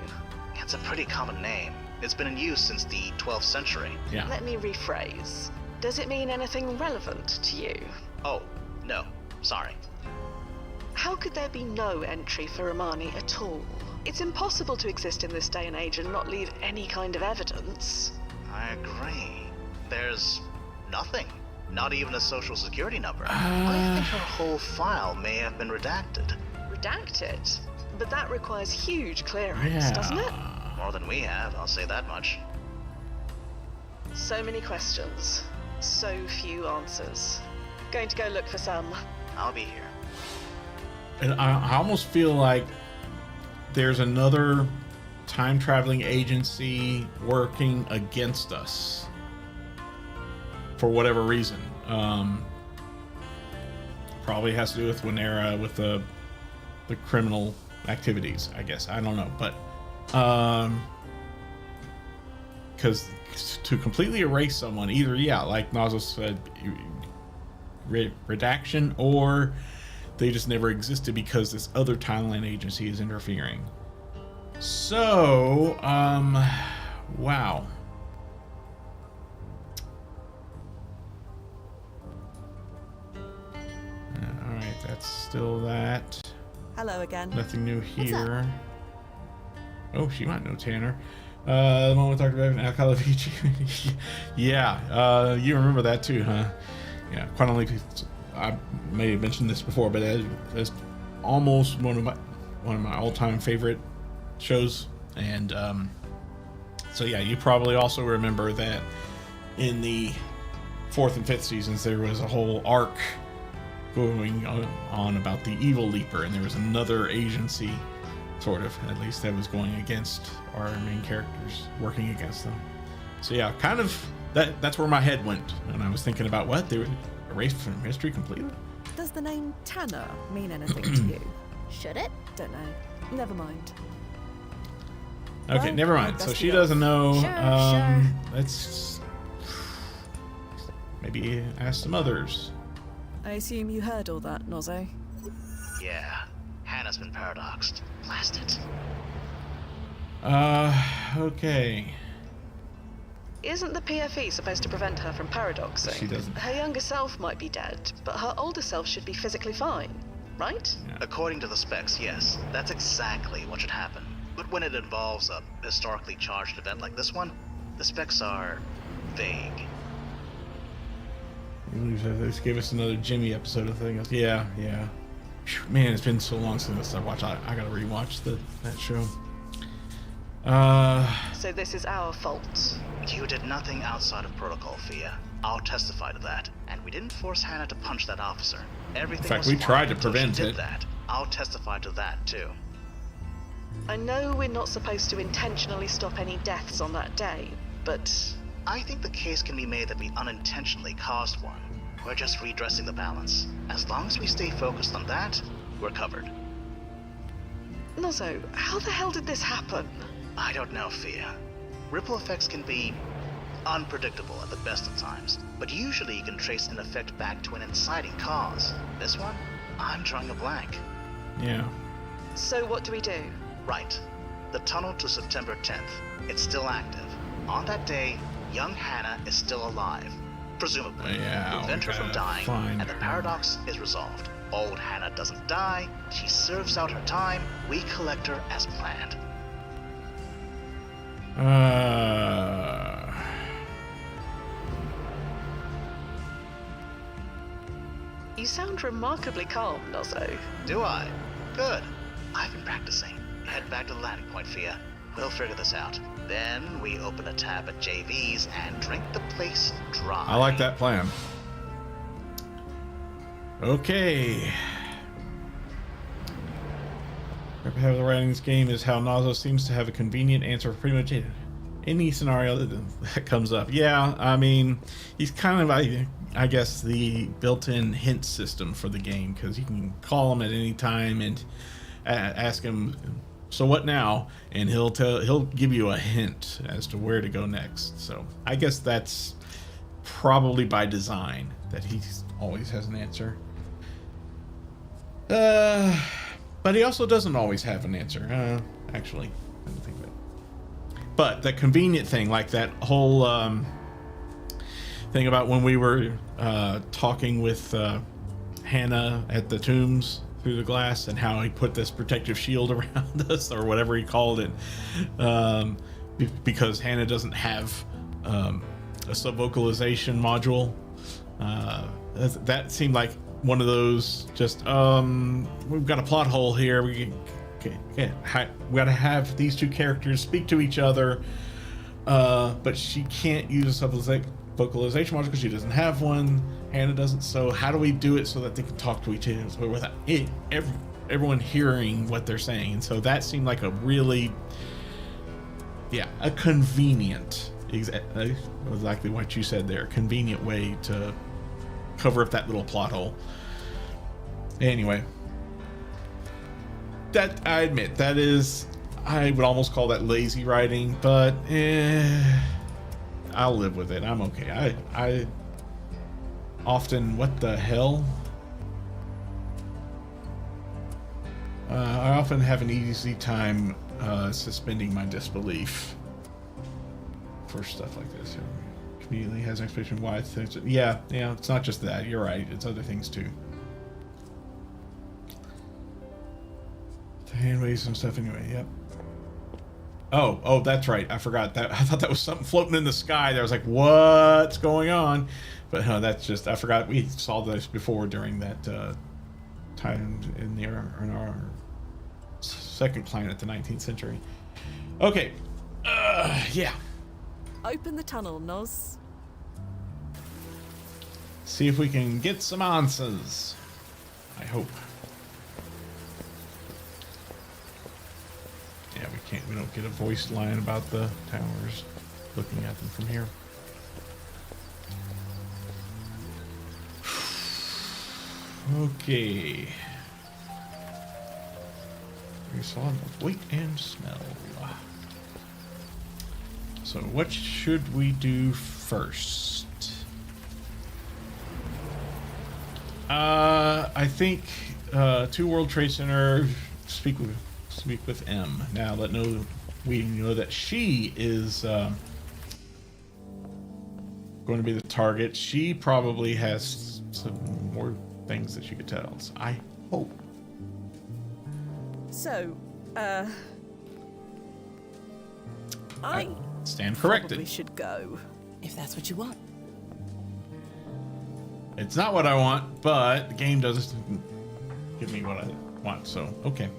It's a pretty common name. It's been in use since the 12th century. Yeah. Let me rephrase. Does it mean anything relevant to you? Oh, no. Sorry. How could there be no entry for Imani at all? It's impossible to exist in this day and age and not leave any kind of evidence. I agree. There's nothing. Not even a social security number. I think her whole file may have been redacted. Redacted? But that requires huge clearance, doesn't it? More than we have, I'll say that much. So many questions. So few answers. Going to go look for some. I'll be here. And I almost feel like there's another time-traveling agency working against us for whatever reason. Probably has to do with Winera, with the criminal activities, I guess. I don't know, but because to completely erase someone, either like Nozzle said, redaction, or they just never existed because this other timeline agency is interfering. So wow. All right, that's still that. Hello again. Nothing new here. Oh, she might know Tanner. The one we talked about in Alcala Vici. Yeah, you remember that too, huh? Yeah, Quantum Leap. I may have mentioned this before, but that's almost one of my all-time favorite shows. And so yeah, you probably also remember that in the 4th and 5th seasons there was a whole arc going on about the Evil Leaper, and there was another agency, sort of, at least, that was going against our main characters, working against them. So yeah, kind of that's where my head went when I was thinking about what they were erased from history completely. Does the name Tanner mean anything to you? Should it? Don't know. Never mind. Okay, Well, never mind. best So of she luck. doesn't know. Sure. Let's maybe ask some others. I assume you heard all that, Nozzo. Yeah, Hannah's been paradoxed. Blast it. Okay. Isn't the PFE supposed to prevent her from paradoxing? She doesn't. Her younger self might be dead, but her older self should be physically fine, right? According to the specs, yes, that's exactly what should happen. But when it involves a historically charged event like this one, the specs are vague. They gave us another Jimmy episode of things. Yeah. Phew, man, it's been so long since I watched. I gotta rewatch that show. So this is our fault. You did nothing outside of protocol, Fia. I'll testify to that. And we didn't force Hannah to punch that officer. Everything In fact, was we fine tried to until prevent she did it. that. I'll testify to that too. I know we're not supposed to intentionally stop any deaths on that day, but I think the case can be made that we unintentionally caused one. We're just redressing the balance. As long as we stay focused on that, we're covered. Nozzo, how the hell did this happen? I don't know, Fia. Ripple effects can be unpredictable at the best of times, but usually you can trace an effect back to an inciting cause. This one, I'm drawing a blank. Yeah. So what do we do? Right. The tunnel to September 10th. It's still active. On that day, young Hannah is still alive. Presumably. Yeah, Prevent her from okay, dying, fine. and the paradox is resolved. Old Hannah doesn't die, she serves out her time, we collect her as planned. You sound remarkably calm, Nozzo. Do I? Good. I've been practicing. Head back to the landing point, Fia. We'll figure this out. Then we open a tab at JV's and drink the place dry. I like that plan. Okay. How the writing this game is how Nozzo seems to have a convenient answer for pretty much any scenario that comes up. Yeah, I mean, he's kind of, I guess, the built-in hint system for the game, because you can call him at any time and ask him, so what now? And he'll give you a hint as to where to go next. So I guess that's probably by design, that he always has an answer. But he also doesn't always have an answer. Actually, I don't think that. But the convenient thing, like that whole thing about when we were talking with Hannah at the tombs through the glass, and how he put this protective shield around us, or whatever he called it, because Hannah doesn't have a sub-vocalization module. That seemed like one of those, just we've got a plot hole here, we gotta have these two characters speak to each other, but she can't use a sub-vocalization module because she doesn't have one. Hannah doesn't. So how do we do it so that they can talk to each other without everyone hearing what they're saying? And so that seemed like a really, a convenient, exactly what you said there, convenient way to cover up that little plot hole. Anyway, That I admit, that is, I would almost call that lazy writing, but I'll live with it. I'm okay. I often, what the hell? I often have an easy time suspending my disbelief for stuff like this. Immediately has an explanation why things. Yeah, it's not just that. You're right. It's other things too. The handwaves and stuff. Anyway, yep. Oh, that's right. I forgot that. I thought that was something floating in the sky. There was like, what's going on? But no, that's just. I forgot we saw this before during that time in our second planet, the 19th century. Okay. Yeah. Open the tunnel, Noz. See if we can get some answers. I hope. Yeah, we don't get a voiced line about the towers looking at them from here. Okay. We saw them wait and smell. So what should we do first? I think 2 World Trade Center speak with M. Now we know that she is going to be the target. She probably has some more things that she could tell us. I hope. So, I stand corrected. Probably should go. If that's what you want. It's not what I want, but the game does give me what I want, so okay.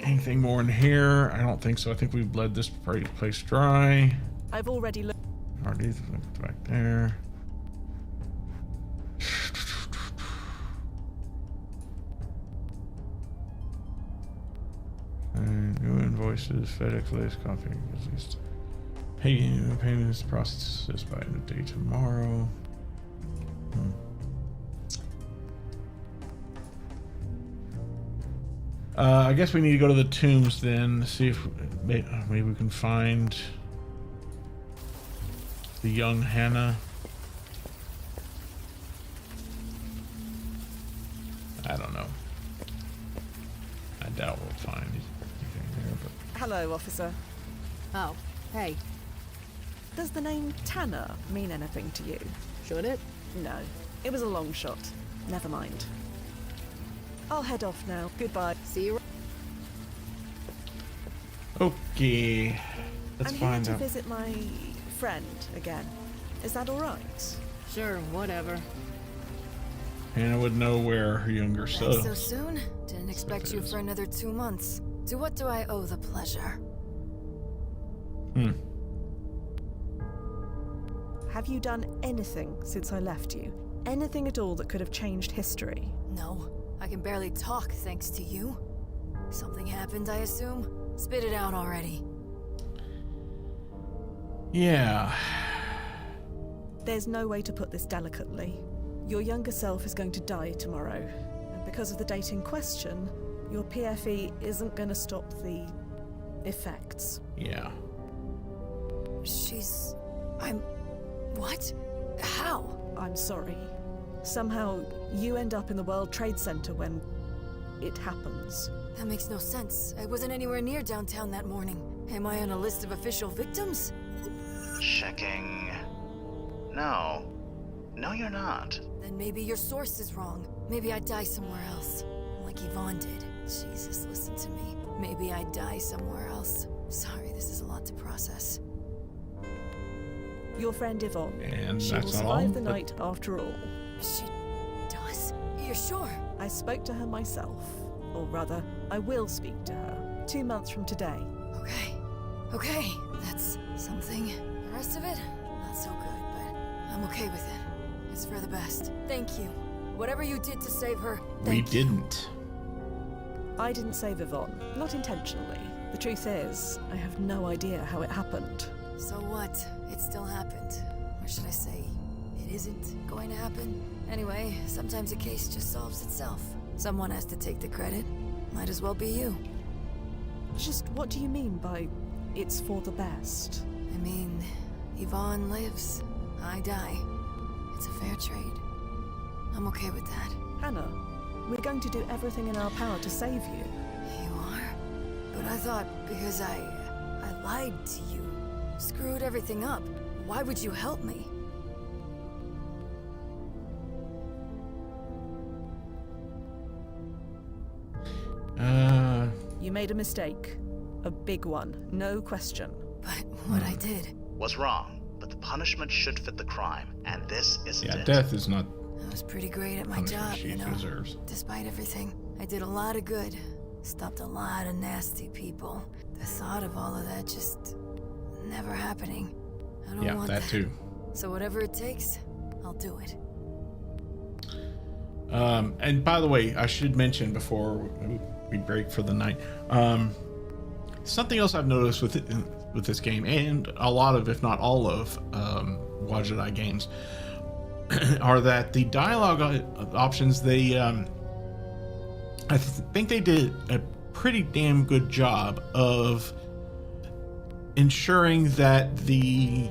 Anything more in here? I don't think so. I think we've bled this place dry. I've already looked. Already back there. New invoices, FedEx, latest copy, at least. Payments processes by end of day tomorrow. I guess we need to go to the tombs then, see if maybe we can find the young Hannah. I don't know. I doubt we'll find anything there, but... Hello, officer. Oh, hey. Does the name Tanner mean anything to you? Should it? No. It was a long shot. Never mind. I'll head off now. Goodbye. See you. Okay. Let's I'm find here out. to visit my friend again. Is that all right? Sure, whatever. Hannah would know where her younger Back son. so soon? Didn't expect you for another 2 months. To what do I owe the pleasure? Have you done anything since I left you? Anything at all that could have changed history? No. I can barely talk thanks to you. Something happened, I assume? Spit it out already. Yeah. There's no way to put this delicately. Your younger self is going to die tomorrow. And because of the date in question, your PFE isn't going to stop the effects. Yeah. I'm... What? How? I'm sorry. Somehow, you end up in the World Trade Center when it happens. That makes no sense. I wasn't anywhere near downtown that morning. Am I on a list of official victims? Checking. No. No, you're not. Then maybe your source is wrong. Maybe I die somewhere else. Like Yvonne did. Jesus, listen to me. Maybe I die somewhere else. Sorry, this is a lot to process. Your friend Yvonne. And she that's will not all, survive the but- night after all. She does? You're sure? I spoke to her myself. Or rather, I will speak to her. 2 months from today. Okay, that's something. The rest of it, not so good, but I'm okay with it. It's for the best. Thank you. Whatever you did to save her, We thank you. didn't. I didn't save Yvonne. Not intentionally. The truth is, I have no idea how it happened. So what? It still happened. Or should I say, it isn't going to happen? Anyway, sometimes a case just solves itself. Someone has to take the credit, Might as well be you. Just what do you mean by it's for the best? I mean, Yvonne lives, I die. It's a fair trade. I'm okay with that. Hannah, we're going to do everything in our power to save you. You are? But I thought because I lied to you, screwed everything up, why would you help me? You made a mistake. A big one, no question. But what I did... Was wrong, but the punishment should fit the crime, and this isn't Yeah, it. death is not I was pretty great at my punishment job, she you know. deserves. Despite everything, I did a lot of good. Stopped a lot of nasty people. The thought of all of that just never happening. I don't Yeah, want that too. So whatever it takes, I'll do it. And by the way, I should mention before we break for the night, something else I've noticed with this game, and a lot of, if not all of, Watch Jedi games, are that the dialogue options, they, I think they did a pretty damn good job of ensuring that the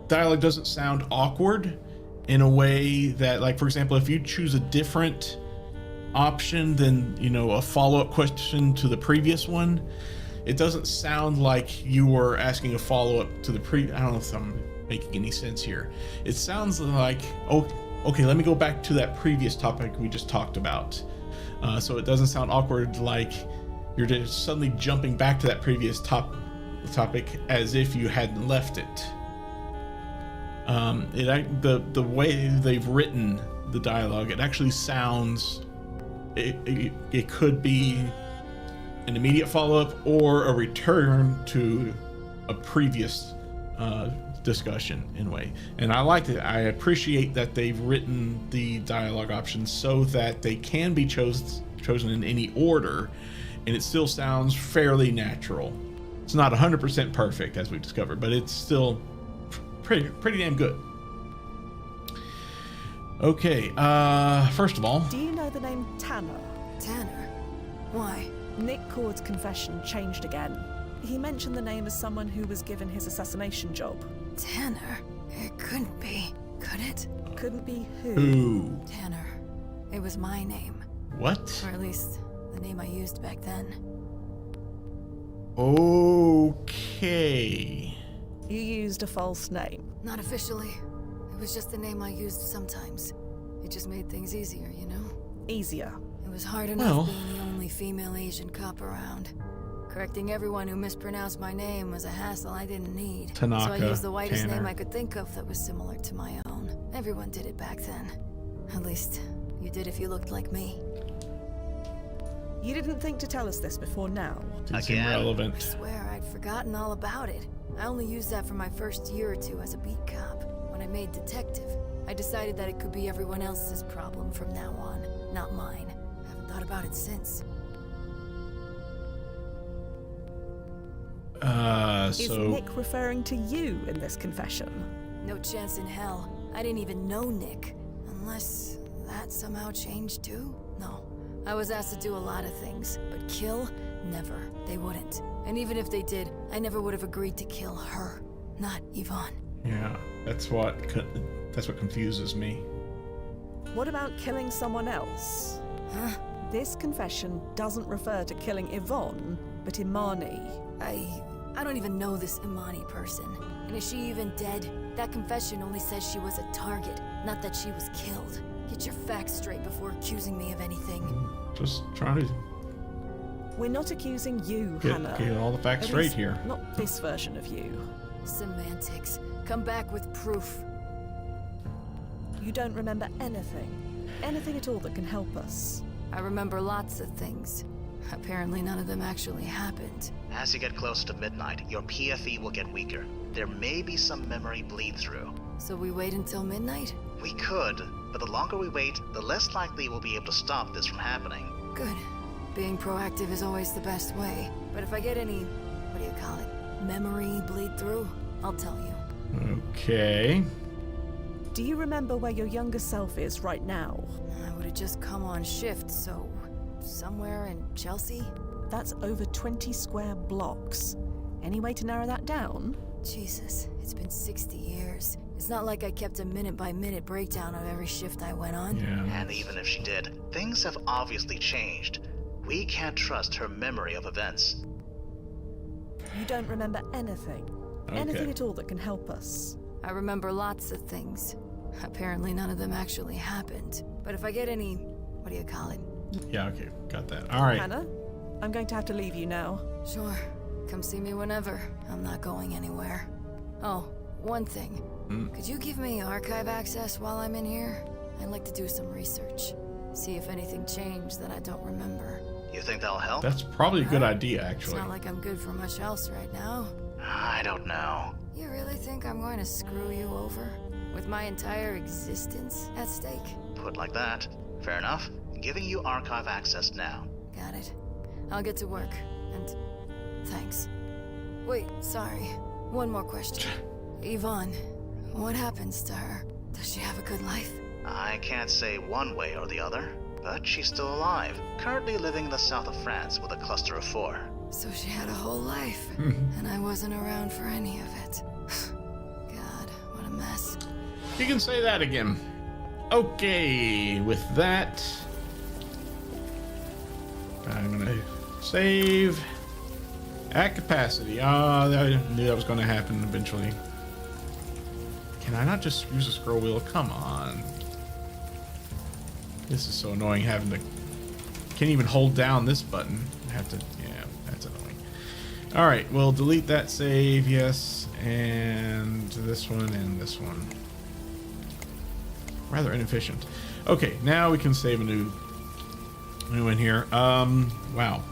dialogue doesn't sound awkward in a way that, like, for example, if you choose a different option than, you know, a follow-up question to the previous one, it doesn't sound like you were asking a follow-up to the I don't know if I'm making any sense here. It sounds like, oh, okay, let me go back to that previous topic we just talked about. So it doesn't sound awkward like you're just suddenly jumping back to that previous topic as if you hadn't left it. The way they've written the dialogue, it actually sounds, it could be an immediate follow-up or a return to a previous discussion in a way. And I like it. I appreciate that they've written the dialogue options so that they can be chosen in any order, and it still sounds fairly natural. It's not 100% perfect, as we've discovered, but it's still pretty damn good. Okay, first of all, Do you know the name Tanner? Tanner? Why? Nick Cord's confession changed again. He mentioned the name as someone who was given his assassination job. Tanner? It couldn't be, could it? Couldn't be who? who? Tanner. It was my name. What? Or at least, the name I used back then. Okay. You used a false name. Not officially. It was just the name I used sometimes. It just made things easier, you know? Easier. It was hard enough being the only female Asian cop around. Correcting everyone who mispronounced my name was a hassle I didn't need. Tanaka, so I used the whitest Tanner. name I could think of that was similar to my own. Everyone did it back then. At least, you did if you looked like me. You didn't think to tell us this before now. Didn't seem Again. I relevant. swear I'd forgotten all about it. I only used that for my first year or two as a beat cop. When I made detective, I decided that it could be everyone else's problem from now on, not mine. I haven't thought about it since. Is So Nick referring to you in this confession? No chance in hell. I didn't even know Nick. Unless that somehow changed too? No. I was asked to do a lot of things, but kill? Never. They wouldn't. And even if they did, I never would have agreed to kill her. Not Yvonne. yeah, that's what confuses me. What about killing someone else? Huh? This confession doesn't refer to killing Yvonne, but Imani. I don't even know this Imani person. And is she even dead? That confession only says she was a target, not that she was killed. Get your facts straight before accusing me of anything. Just trying to We're not accusing you, Hannah. get all the facts At straight least here. Not this version of you. Semantics. Come back with proof. You don't remember anything. Anything at all that can help us. I remember lots of things. Apparently none of them actually happened. As you get closer to midnight, your PFE will get weaker. There may be some memory bleed through. So we wait until midnight? We could, but the longer we wait, the less likely we'll be able to stop this from happening. Good. Being proactive is always the best way. But if I get any, what do you call it, memory bleed through, I'll tell you. Okay. Do you remember where your younger self is right now? I would have just come on shift, so somewhere in Chelsea? That's over 20 square blocks. Any way to narrow that down? Jesus, it's been 60 years. It's not like I kept a minute-by-minute breakdown of every shift I went on. Yeah. And even if she did, things have obviously changed. We can't trust her memory of events. You don't remember anything? Okay. Anything at all that can help us? I remember lots of things. Apparently none of them actually happened. But if I get any, what do you call it? Yeah, okay. Got that. All right. Hannah, I'm going to have to leave you now. Sure. Come see me whenever. I'm not going anywhere. Oh, one thing. Could you give me archive access while I'm in here? I'd like to do some research. See if anything changed that I don't remember. You think that'll help? That's probably a good idea, It's actually. not like I'm good for much else right now. I don't know. You really think I'm going to screw you over? With my entire existence at stake? Put like that. Fair enough. Giving you archive access now. Got it. I'll get to work. And thanks. Wait, sorry. One more question. Yvonne, what happens to her? Does she have a good life? I can't say one way or the other, but she's still alive. Currently living in the south of France with a cluster of 4. So she had a whole life, and I wasn't around for any of it. God, what a mess. You can say that again. Okay, with that, I'm gonna save at capacity. I knew that was gonna happen eventually. Can I not just use the scroll wheel? Come on. This is so annoying having to... Can't even hold down this button. I have to... Yeah, that's annoying. Alright, we'll delete that save, yes. And this one and this one. Rather inefficient. Okay, now we can save a new one here. Wow.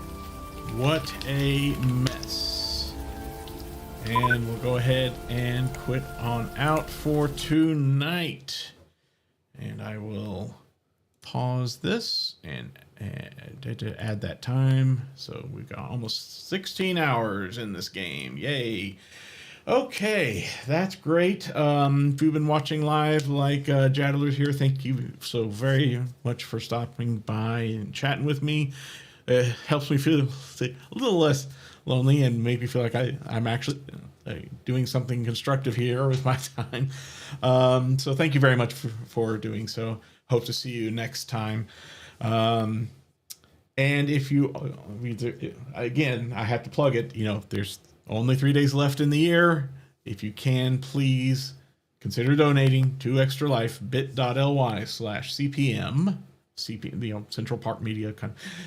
What a mess. And we'll go ahead and quit on out for tonight. And I will pause this and add that time. So we've got almost 16 hours in this game. Yay. Okay, that's great. If you've been watching live like Jadler's here, thank you so very much for stopping by and chatting with me. It helps me feel a little less lonely and make me feel like I'm actually doing something constructive here with my time. So thank you very much for doing so. Hope to see you next time. And if you, again, I have to plug it, there's only 3 days left in the year. If you can, please consider donating to Extra Life, bit.ly/CPM, Central Park Media,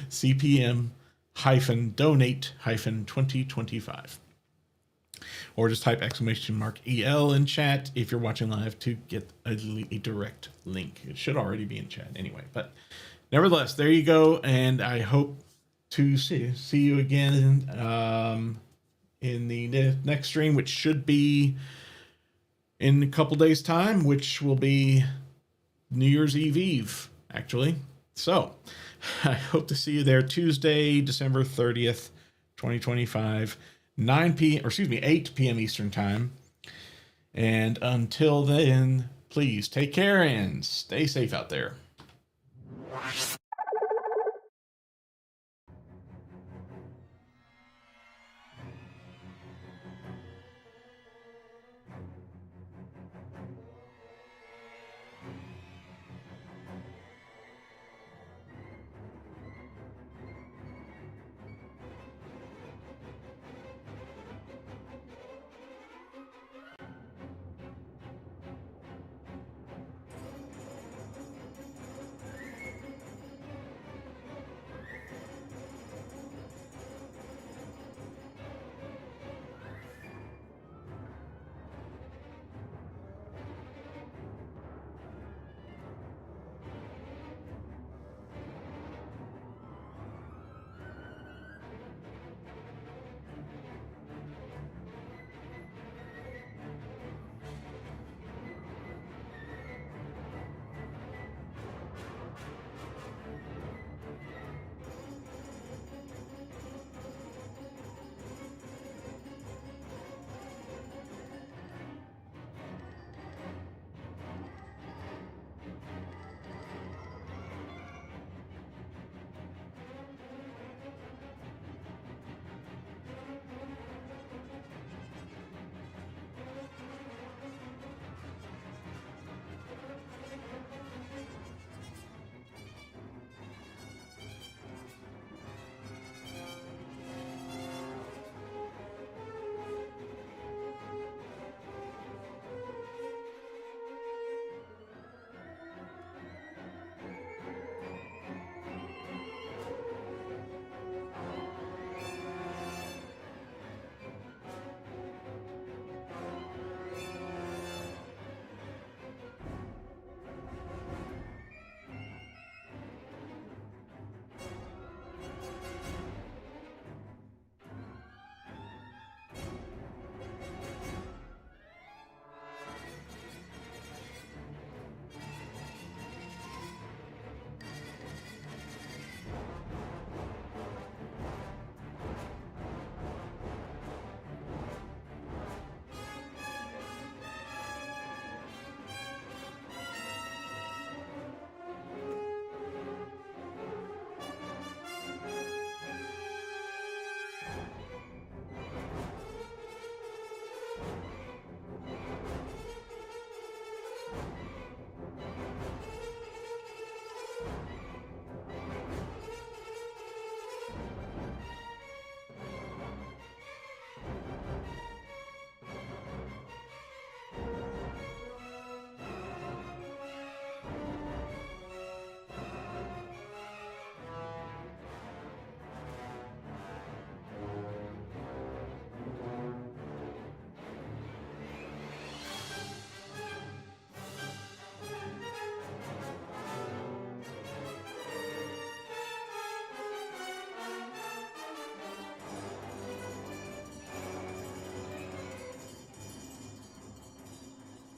CPM -donate 2025. Or just type !EL in chat if you're watching live to get a direct link. It should already be in chat anyway. But nevertheless, there you go. And I hope to see you again in the next stream, which should be in a couple days' time, which will be New Year's Eve, actually. So I hope to see you there Tuesday, December 30th, 2025. 8 p.m. Eastern Time. And until then, please take care and stay safe out there.